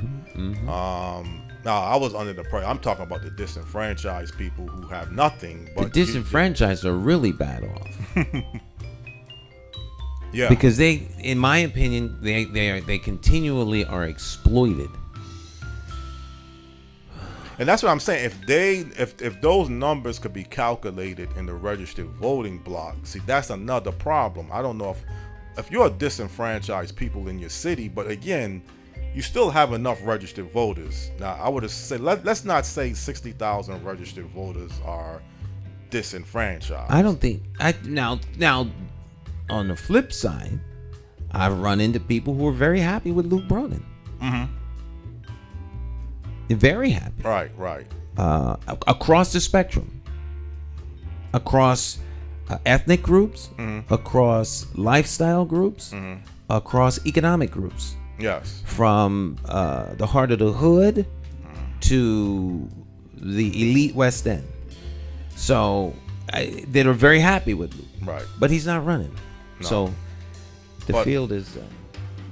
Now, I was under the pressure. I'm talking about the disenfranchised people who have nothing. But the disenfranchised are really bad off. Yeah. Because they, in my opinion, they continually are exploited. And that's what I'm saying. If those numbers could be calculated in the registered voting block, see, that's another problem. I don't know if you're disenfranchised people in your city, but again, you still have enough registered voters. Now, I would have said, let's not say 60,000 registered voters are disenfranchised. I don't think now on the flip side, I've run into people who are very happy with Luke Bronin. They're very happy. Right. Across the spectrum, across ethnic groups, across lifestyle groups, across economic groups. Yes. From the heart of the hood to the elite West End. So they are very happy with Luke. Right. But he's not running. No. So the field is...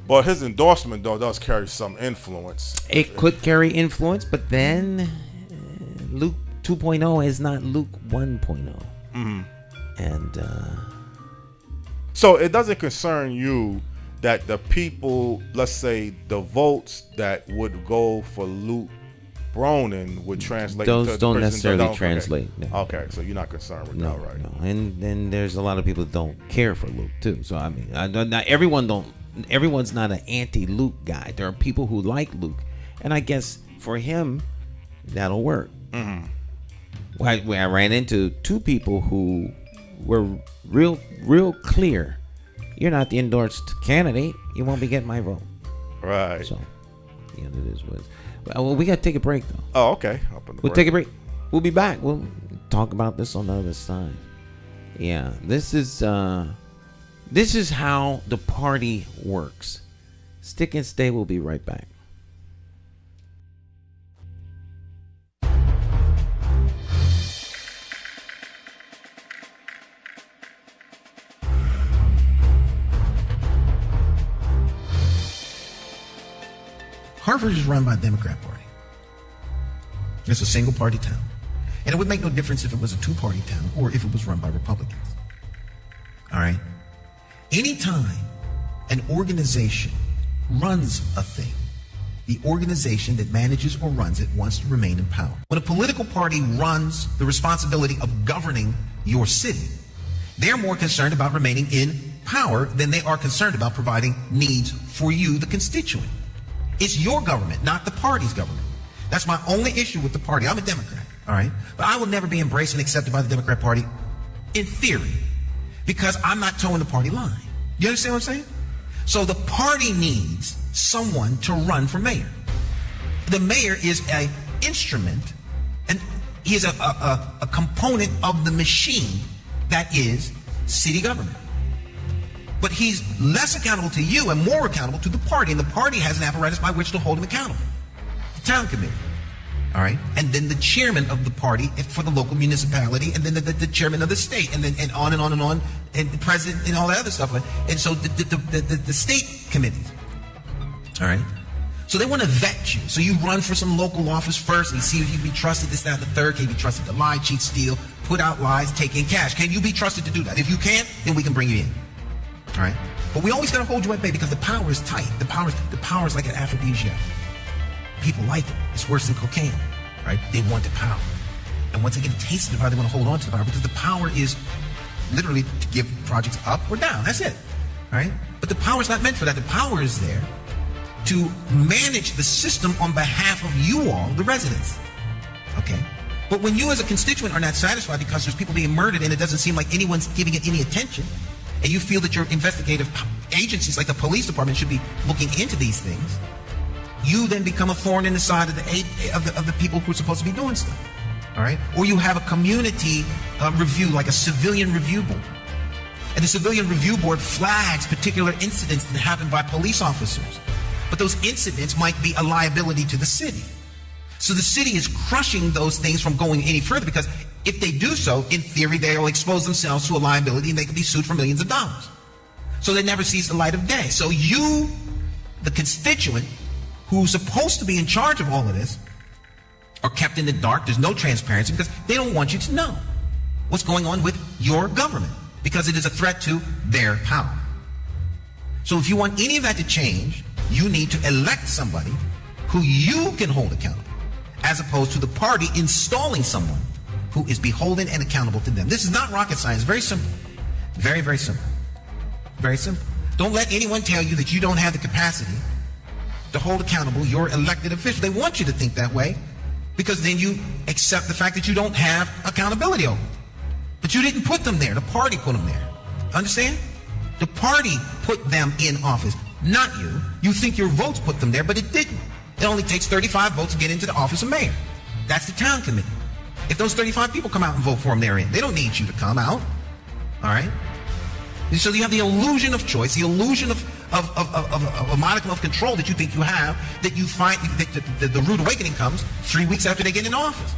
but his endorsement, though, does carry some influence. It could carry influence, but then Luke 2.0 is not Luke 1.0. And so it doesn't concern you that the people, let's say the votes that would go for Luke Bronin would translate. Those don't necessarily translate. Okay. No. Okay, so you're not concerned with that, right? No. And then there's a lot of people that don't care for Luke too. So I mean, not everyone's not an anti-Luke guy. There are people who like Luke, and I guess for him, that'll work. I ran into two people who were real clear you're not the endorsed candidate. You won't be getting my vote. Right. So, yeah, it is what. Well, we got to take a break though. Oh, okay. We'll take a break. We'll be back. We'll talk about this on the other side. Yeah, this is how the party works. Stick and stay. We'll be right back. Hartford is run by the Democrat Party. It's a single party town. And it would make no difference if it was a two-party town or if it was run by Republicans. All right? Anytime an organization runs a thing, the organization that manages or runs it wants to remain in power. When a political party runs the responsibility of governing your city, they're more concerned about remaining in power than they are concerned about providing needs for you, the constituent. It's your government, not the party's government. That's my only issue with the party. I'm a Democrat, all right? But I will never be embraced and accepted by the Democrat Party in theory because I'm not towing the party line. You understand what I'm saying? So the party needs someone to run for mayor. The mayor is an instrument, and he is a component of the machine that is city government. But he's less accountable to you and more accountable to the party. And the party has an apparatus by which to hold him accountable. The town committee. All right. And then the chairman of the party for the local municipality. And then the chairman of the state. And then and on and on and on. And the president and all that other stuff. And so the state committees. All right. So they want to vet you. So you run for some local office first and you see if you can be trusted, this, that, and the third. Can you be trusted to lie, cheat, steal, put out lies, take in cash? Can you be trusted to do that? If you can't, then we can bring you in. All right, but we always got to hold you at bay because the power is tight. The power is like an aphrodisiac. People like it. It's worse than cocaine. Right? They want the power, and once they get a taste of the power, they want to hold on to the power because the power is literally to give projects up or down. That's it. All right, but the power is not meant for that. The power is there to manage the system on behalf of you all, the residents. Okay. But when you as a constituent are not satisfied because there's people being murdered and it doesn't seem like anyone's giving it any attention, and you feel that your investigative agencies like the police department should be looking into these things, you then become a thorn in the side of the people who are supposed to be doing stuff. All right? Or you have a community review, like a civilian review board. And the civilian review board flags particular incidents that happen by police officers. But those incidents might be a liability to the city. So the city is crushing those things from going any further because if they do so, in theory, they'll expose themselves to a liability and they could be sued for millions of dollars. So they never sees the light of day. So you, the constituent, who's supposed to be in charge of all of this, are kept in the dark. There's no transparency because they don't want you to know what's going on with your government because it is a threat to their power. So if you want any of that to change, you need to elect somebody who you can hold accountable, as opposed to the party installing someone who is beholden and accountable to them. This is not rocket science. Very simple. Very, very simple. Very simple. Don't let anyone tell you that you don't have the capacity to hold accountable your elected official. They want you to think that way because then you accept the fact that you don't have accountability over them. But you didn't put them there. The party put them there. Understand? The party put them in office, not you. You think your votes put them there, but it didn't. It only takes 35 votes to get into the office of mayor. That's the town committee. If those 35 people come out and vote for them, they're in. They don't need you to come out. All right? And so you have the illusion of choice, the illusion of a modicum of control that you think you have, that you find that the rude awakening comes 3 weeks after they get in office.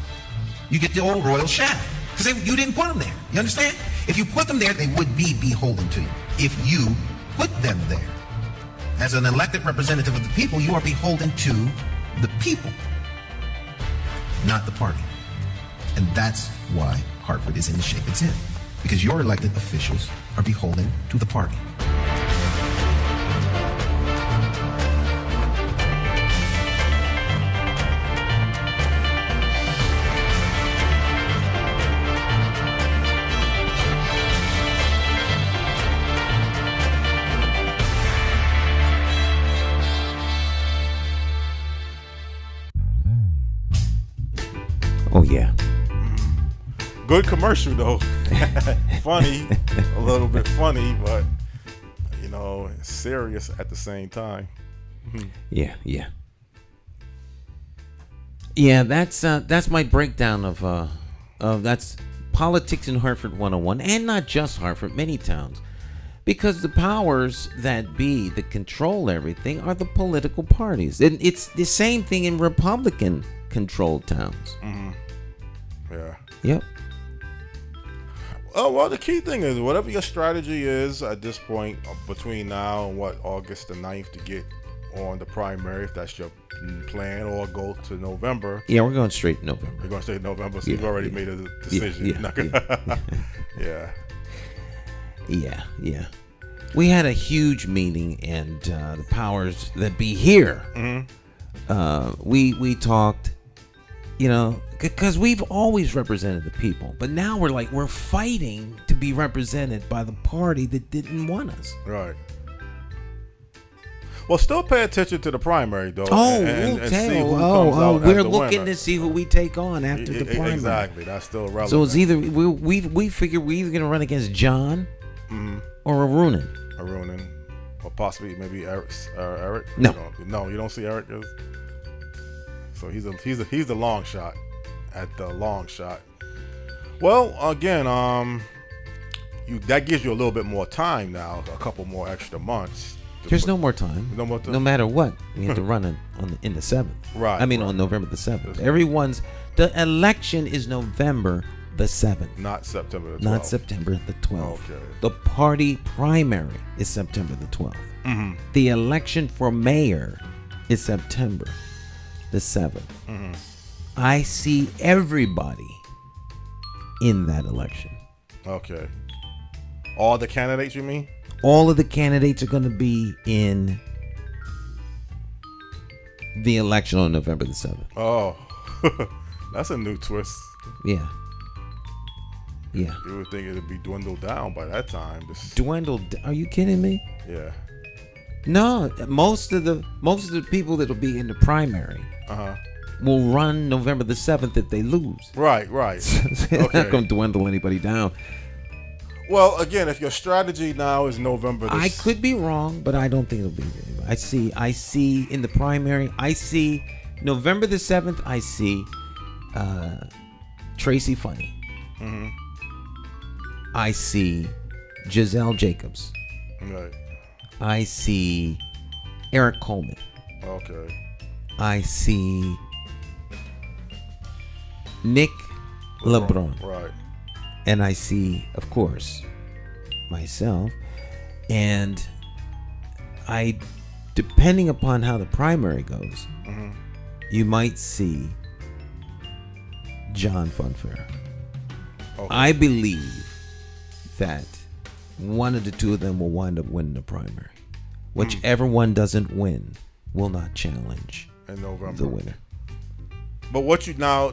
You get the old royal shaft. Because you didn't put them there. You understand? If you put them there, they would be beholden to you. If you put them there. As an elected representative of the people, you are beholden to the people, not the party. And that's why Hartford is in the shape it's in. Because your elected officials are beholden to the party. Oh, yeah. Good commercial, though. Funny. A little bit funny, but serious at the same time. Yeah. That's my breakdown of that's politics in Hartford 101, and not just Hartford, many towns. Because the powers that be that control everything are the political parties. And it's the same thing in Republican-controlled towns. Mm-hmm. Yeah. Yep. Oh, well, the key thing is whatever your strategy is at this point between now and August the 9th to get on the primary, if that's your plan, or go to November. Yeah, we're going straight to November. We're going straight to November, so you've already made a decision. Yeah. We had a huge meeting, and the powers that be here, we talked, because we've always represented the people, but now we're fighting to be represented by the party that didn't want us. Right. Well, still pay attention to the primary, though. And see who comes out we're as the looking winner. to see who we take on after the primary. Exactly, that's still relevant. So it's either we figure we're either going to run against John or Arunan. Or possibly maybe Eric. No, you don't see Eric. So he's the long shot. At the long shot. Well, again, that gives you a little bit more time now, a couple more extra months. There's no more time. No more time. No matter what, we have to run it in the 7th. Right. On November the 7th. The election is November the 7th. Not September the 12th. Not September the 12th. Okay. The party primary is September the 12th. Mm-hmm. The election for mayor is September the 7th. Mm-hmm. I see everybody in that election. Okay. All the candidates, you mean? All of the candidates are going to be in the election on November the 7th. Oh, that's a new twist. Yeah. You would think it'd be dwindled down by that time. Dwindled? Are you kidding me? Yeah. No, most of the people that'll be in the primary will run November the 7th if they lose. Right. They're not going to dwindle anybody down. Well, again, if your strategy now is November, I could be wrong, but I don't think it'll be. I see in the primary. I see November the 7th. I see Tracy Funny. Mm-hmm. I see Giselle Jacobs. Right. I see Eric Coleman. Okay. I see Nick LeBron. Right. And I see, of course, myself. And depending upon how the primary goes, you might see John Funfair. Okay. I believe that one of the two of them will wind up winning the primary. Whichever one doesn't win will not challenge in November the winner. But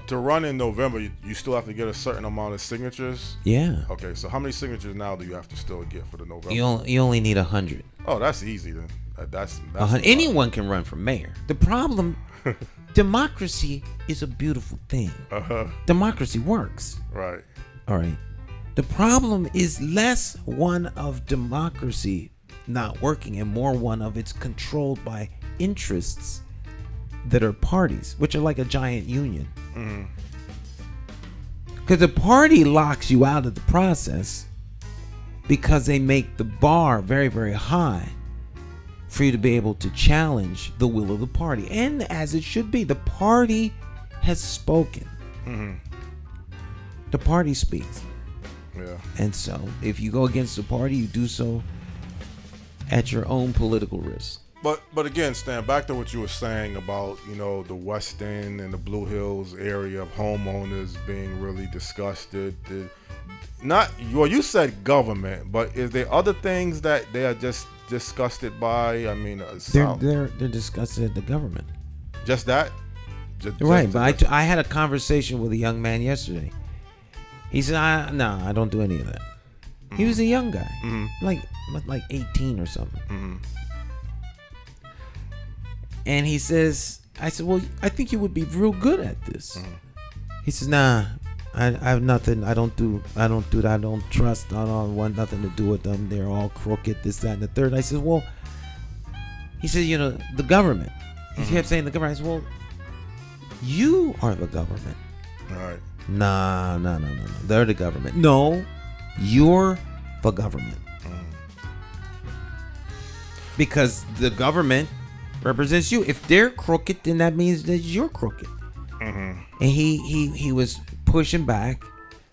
to run in November, you still have to get a certain amount of signatures? Yeah. Okay, so how many signatures now do you have to still get for the November? You only need 100. Oh, that's easy then. That's anyone can run for mayor. The problem, democracy is a beautiful thing. Democracy works. Right. All right. The problem is less one of democracy not working and more one of it's controlled by interests that are parties, which are like a giant union. Because the party locks you out of the process because they make the bar very, very high for you to be able to challenge the will of the party. And as it should be, the party has spoken. The party speaks. Yeah. And so if you go against the party, you do so at your own political risk. But again, Stan, back to what you were saying about, the West End and the Blue Hills area of homeowners being really disgusted. You said government, but is there other things that they are just disgusted by? I mean, they're disgusted at the government. Just that? Right, but I had a conversation with a young man yesterday. He said, "No, I don't do any of that." He was a young guy, like 18 or something. And he says, I said, "Well, I think you would be real good at this." He says, "Nah, I have nothing. I don't do that. I don't trust. I don't want nothing to do with them. They're all crooked, this, that, and the third. I said, well, he said, the government. He kept saying the government. I said, well, you are the government. All right. No. They're the government. No, you're the government. Because the government represents you. If they're crooked, then that means that you're crooked. And he was pushing back.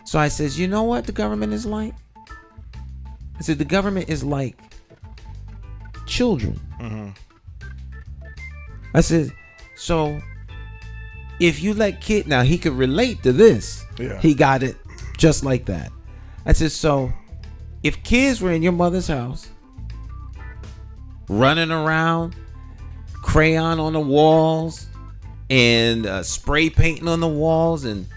So I says, you know what the government is like? I said, the government is like children. I said, so if you let kid, now he could relate to this. Yeah. He got it just like that. I said, so if kids were in your mother's house, running around, crayon on the walls, and spray painting on the walls, and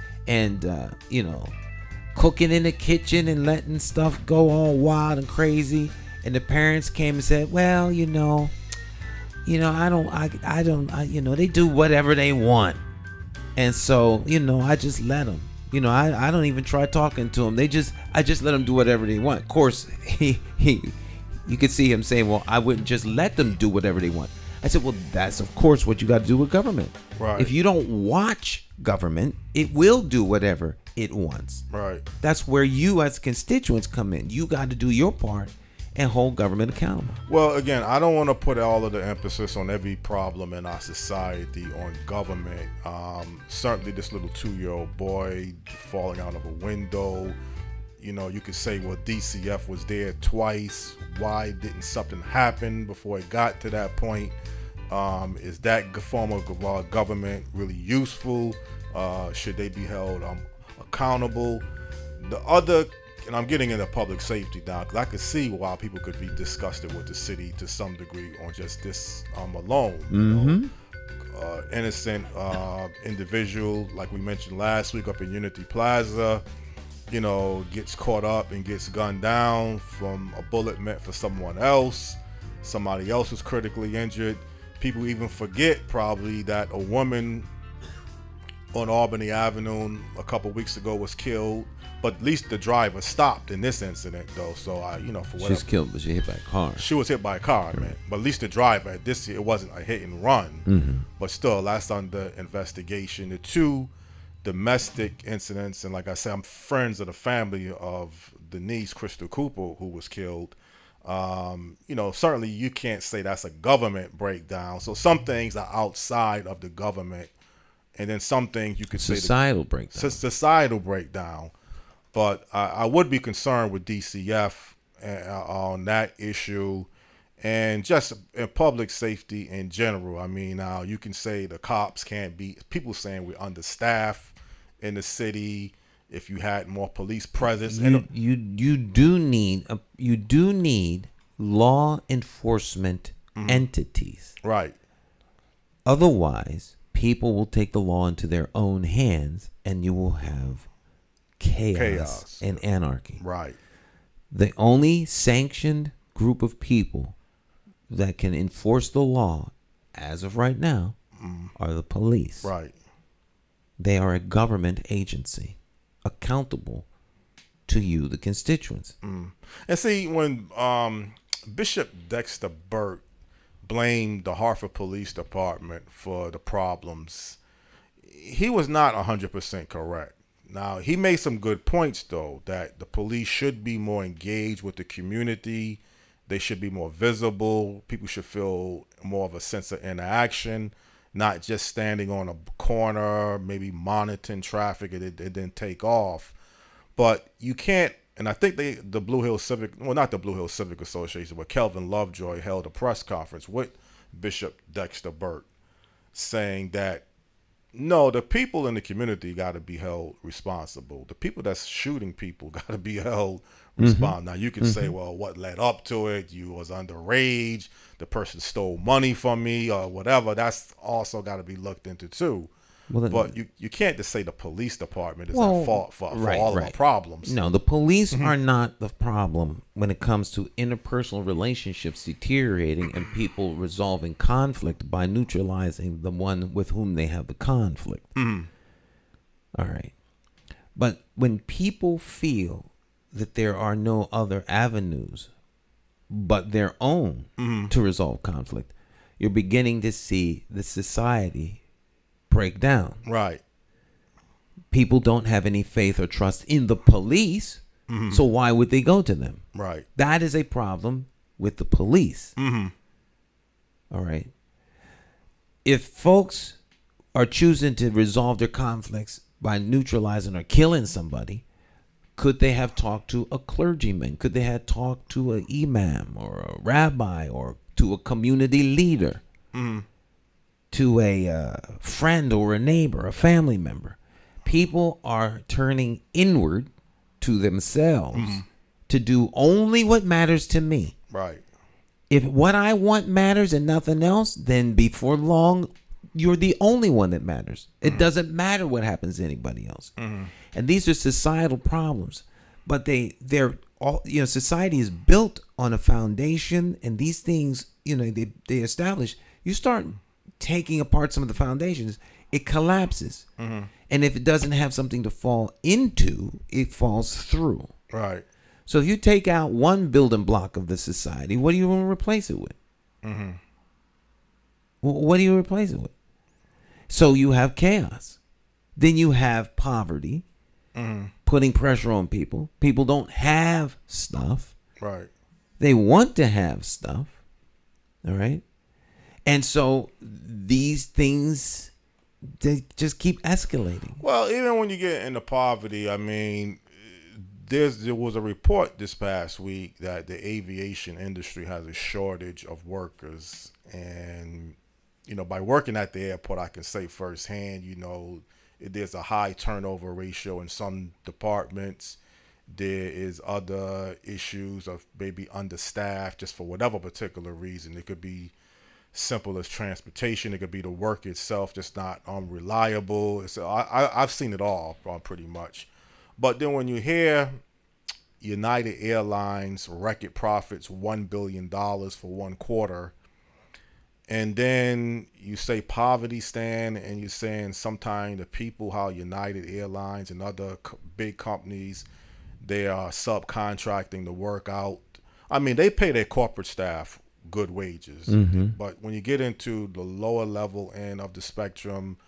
cooking in the kitchen and letting stuff go all wild and crazy, and the parents came and said, well, they do whatever they want, and so I just let them. I don't even try talking to them. I just let them do whatever they want. Of course, you could see him saying, well, I wouldn't just let them do whatever they want. I said, well, that's of course what you got to do with government. Right. If you don't watch government, it will do whatever it wants. Right. That's where you as constituents come in. You got to do your part and hold government accountable. Well, again, I don't want to put all of the emphasis on every problem in our society on government. Certainly this little 2-year-old boy falling out of a window. You could say, well, DCF was there twice. Why didn't something happen before it got to that point? Is that form of government really useful? Should they be held accountable? The other, and I'm getting into public safety now, because I could see why people could be disgusted with the city to some degree on just this alone. Innocent individual, like we mentioned last week up in Unity Plaza, gets caught up and gets gunned down from a bullet meant for someone else. Somebody else was critically injured. People even forget probably that a woman on Albany Avenue a couple weeks ago was killed, but at least the driver stopped in this incident, though. So for whatever. She's killed, but she hit by a car. She was hit by a car, man. But at least the driver, it wasn't a hit and run. But still, that's under investigation. The two domestic incidents, and like I said, I'm friends of the family of the niece, Crystal Cooper, who was killed. Certainly you can't say that's a government breakdown. So some things are outside of the government, and then some things you could say societal breakdown. Societal breakdown. But I would be concerned with DCF on that issue, and just in public safety in general. I mean, now you can say the cops can't be. People saying we're understaffed in the city. If you had more police presence, you do need law enforcement entities, right? Otherwise, people will take the law into their own hands, and you will have chaos and anarchy. Right. The only sanctioned group of people that can enforce the law, as of right now, are the police. Right. They are a government agency, accountable to you, the constituents. And see, when Bishop Dexter Burt blamed the Hartford Police Department for the problems, he was not 100% correct. Now, he made some good points, though, that the police should be more engaged with the community. They should be more visible. People should feel more of a sense of interaction, not just standing on a corner, maybe monitoring traffic and then take off. But you can't, and I think the Blue Hill Civic, well, not the Blue Hill Civic Association, but Kelvin Lovejoy held a press conference with Bishop Dexter Burt saying that, no, the people in the community got to be held responsible. The people that's shooting people got to be held responsible. Now, you can say, well, what led up to it? You was underage. The person stole money from me or whatever. That's also got to be looked into, too. Well, but you can't just say the police department is at fault for all of our problems. No, the police are not the problem when it comes to interpersonal relationships deteriorating and people resolving conflict by neutralizing the one with whom they have the conflict. All right. But when people feel that there are no other avenues but their own to resolve conflict, you're beginning to see the society break down. Right. People don't have any faith or trust in the police, so why would they go to them? Right. That is a problem with the police. All right. If folks are choosing to resolve their conflicts by neutralizing or killing somebody, could they have talked to a clergyman? Could they have talked to an imam or a rabbi or to a community leader? To a friend or a neighbor, a family member? People are turning inward to themselves to do only what matters to me. Right. If what I want matters and nothing else, then before long, you're the only one that matters. It doesn't matter what happens to anybody else. And these are societal problems, but they're all, society is built on a foundation, and these things, they establish. You start taking apart some of the foundations, it collapses. And if it doesn't have something to fall into, it falls through. Right. So if you take out one building block of the society, what do you want to replace it with? What do you replace it with? So you have chaos. Then you have poverty, putting pressure on people. People don't have stuff. Right. They want to have stuff. All right. And so these things, they just keep escalating. Well, even when you get into poverty, I mean, there was a report this past week that the aviation industry has a shortage of workers. And, by working at the airport, I can say firsthand, there's a high turnover ratio in some departments. There is other issues of maybe understaffed just for whatever particular reason. It could be simple as transportation. It could be the work itself just not unreliable. So I've seen it all pretty much. But then when you hear United Airlines record profits $1 billion for one quarter, and then you say poverty stand, and you're saying sometimes the people, how United Airlines and other big companies, they are subcontracting the work out. I mean, they pay their corporate staff good wages, but when you get into the lower level end of the spectrum,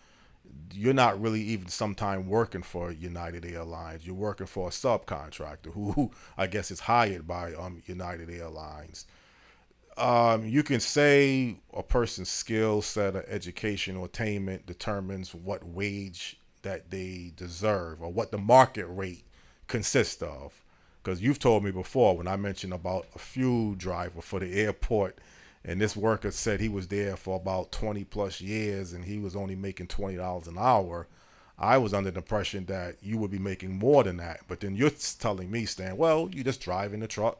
you're not really even sometime working for United Airlines. You're working for a subcontractor who I guess is hired by United Airlines. You can say a person's skill set or education or attainment determines what wage that they deserve or what the market rate consists of. Because you've told me before when I mentioned about a fuel driver for the airport, and this worker said he was there for about 20 plus years and he was only making $20 an hour. I was under the impression that you would be making more than that. But then you're telling me, Stan, well, you just drive in the truck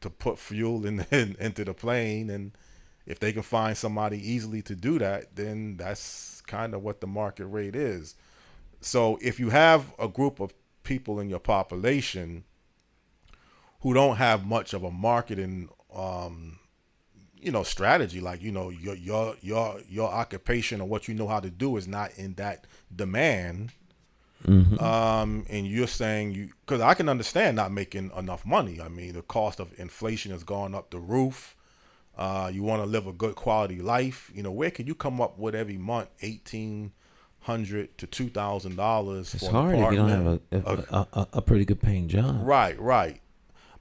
to put fuel into the plane. And if they can find somebody easily to do that, then that's kind of what the market rate is. So if you have a group of people in your population who don't have much of a marketing strategy, like your occupation or what you know how to do is not in that demand, and you're saying because I can understand not making enough money. I mean, the cost of inflation has gone up the roof. You want to live a good quality life. Where can you come up with every month $1,800 to $2,000? It's hard if you don't have a pretty good paying job. Right.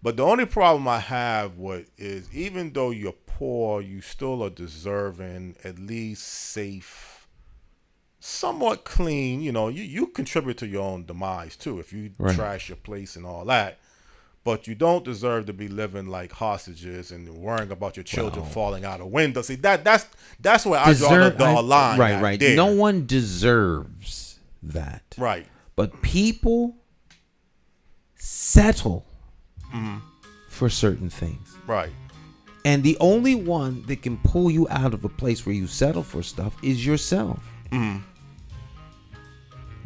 But the only problem I have is even though you're poor, you still are deserving, at least safe, somewhat clean. You contribute to your own demise too if you trash your place and all that. But you don't deserve to be living like hostages and worrying about your children falling out of windows. See, that's where I draw the line. Right. There. No one deserves that. Right. But people settle for certain things. Right. And the only one that can pull you out of a place where you settle for stuff is yourself.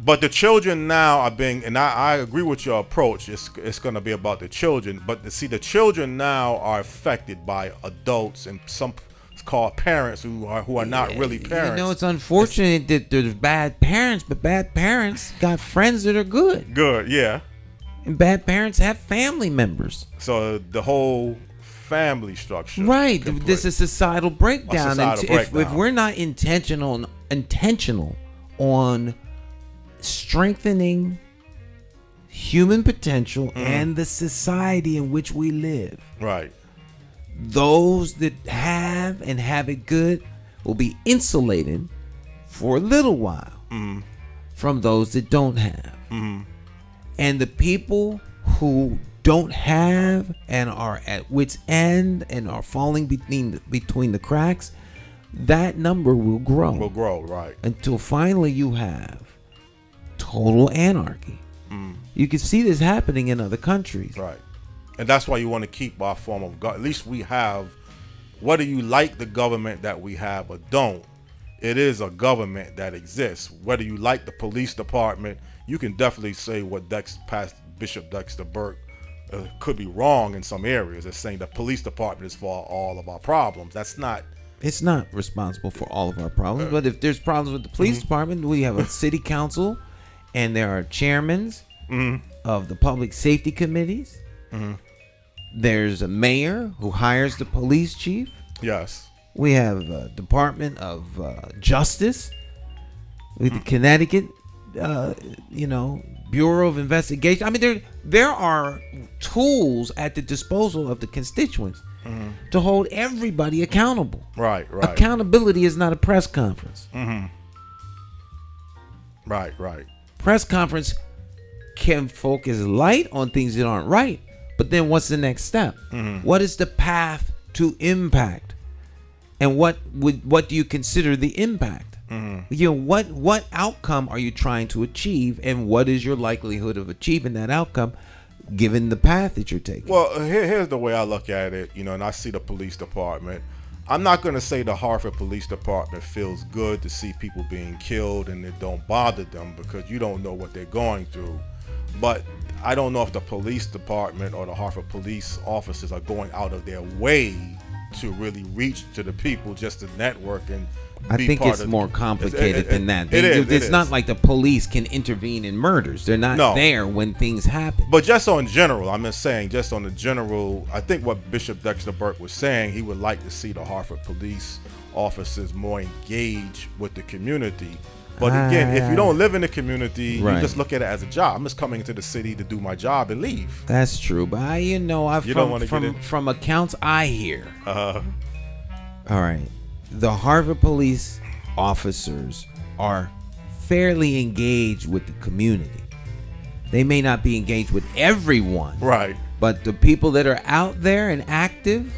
But the children now are being, and I agree with your approach. It's going to be about the children. But the children now are affected by adults, and some called parents who are not really parents. You know, it's unfortunate that there's bad parents, but bad parents got friends that are good. Good, yeah. And bad parents have family members. So the whole family structure. Right. This is societal breakdown. If we're not intentional on strengthening human potential and the society in which we live. Right. Those that have and have it good will be insulated for a little while from those that don't have. And the people who don't have and are at wit's end and are falling between the cracks, that number will grow. Will grow, right. Until finally you have total anarchy. You can see this happening in other countries. Right. And that's why you want to keep our form of government. At least we have, whether you like the government that we have or don't, it is a government that exists. Whether you like the police department, you can definitely say what Bishop Dexter Burke could be wrong in some areas. It's saying the police department is for all of our problems. That's not. It's not responsible for all of our problems. But if there's problems with the police department, we have a city council, and there are chairmen of the public safety committees. There's a mayor who hires the police chief. Yes. We have a Department of Justice with the Connecticut, Bureau of Investigation. I mean, there are tools at the disposal of the constituents to hold everybody accountable. Right. Accountability is not a press conference. Right. Press conference can focus light on things that aren't right, but then what's the next step? What is the path to impact? And what do you consider the impact? What outcome are you trying to achieve, and what is your likelihood of achieving that outcome given the path that you're taking? Well, here's the way I look at it, and I see the police department. I'm not going to say the Hartford Police Department feels good to see people being killed and it don't bother them, because you don't know what they're going through. But I don't know if the police department or the Hartford police officers are going out of their way to really reach to the people just to network and I think it's more complicated than that. It's not like the police can intervene in murders. They're not there when things happen. But just on general, I'm just saying, just on the general, I think what Bishop Dexter Burke was saying, he would like to see the Hartford police officers more engaged with the community. But again, if you don't live in the community, you just look at it as a job. I'm just coming into the city to do my job and leave. That's true. But from accounts I hear. All right. The Harvard police officers are fairly engaged with the community. They may not be engaged with everyone. Right. But the people that are out there and active,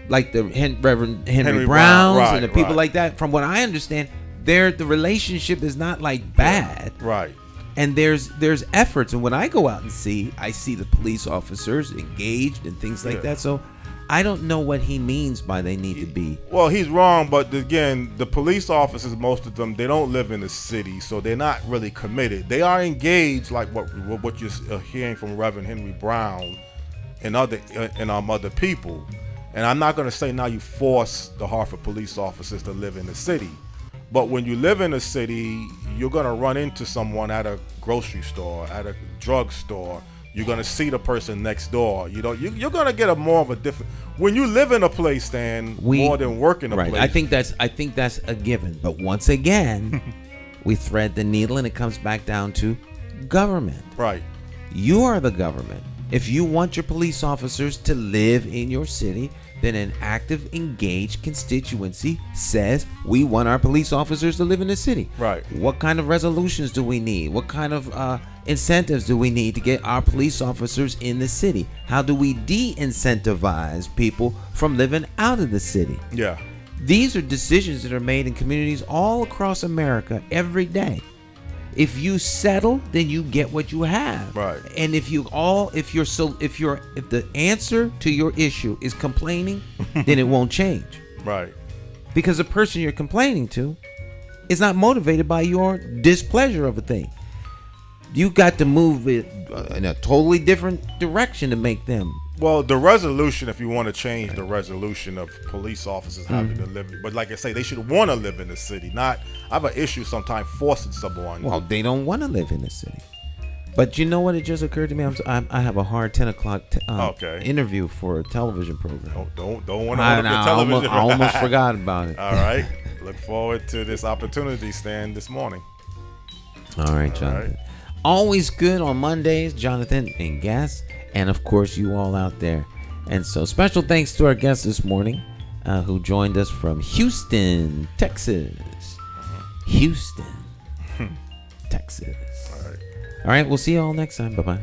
like the Reverend Henry Browns and the people like that, from what I understand, the relationship is not like bad. Right. And there's efforts. And when I go out and I see the police officers engaged and things like that. So I don't know what he means by they need to be. Well, he's wrong, but again, the police officers, most of them, they don't live in the city, so they're not really committed. They are engaged, like what you're hearing from Reverend Henry Brown and other people. And I'm not going to say now you force the Hartford police officers to live in the city. But when you live in a city, you're going to run into someone at a grocery store, at a drugstore. You're going to see the person next door. You're going to get more of a different. When you live in a place, Dan, more than work in a place. I think that's a given. But once again, we thread the needle, and it comes back down to government. Right. You are the government. If you want your police officers to live in your city, then an active, engaged constituency says we want our police officers to live in the city. Right. What kind of resolutions do we need? What kind of incentives do we need to get our police officers in the city? How do we de-incentivize people from living out of the city? Yeah. These are decisions that are made in communities all across America every day. If you settle, then you get what you have. Right. And if the answer to your issue is complaining, then it won't change. Right. Because the person you're complaining to is not motivated by your displeasure of a thing. You got to move it in a totally different direction to make them Well, the resolution, if you want to change the resolution of police officers having to live, but like I say, they should want to live in the city. Not, I have an issue sometimes forcing someone. Well, they don't want to live in the city. But you know what? It just occurred to me. I have a hard 10 o'clock interview for a television program. Don't want to hold up your television. I almost forgot about it. All right. Look forward to this opportunity, Stan, this morning. All right, Jonathan. Always good on Mondays, Jonathan and guests, and of course you all out there. And so special thanks to our guest this morning who joined us from Houston, Texas. Houston, Texas. All right, we'll see you all next time. Bye-bye.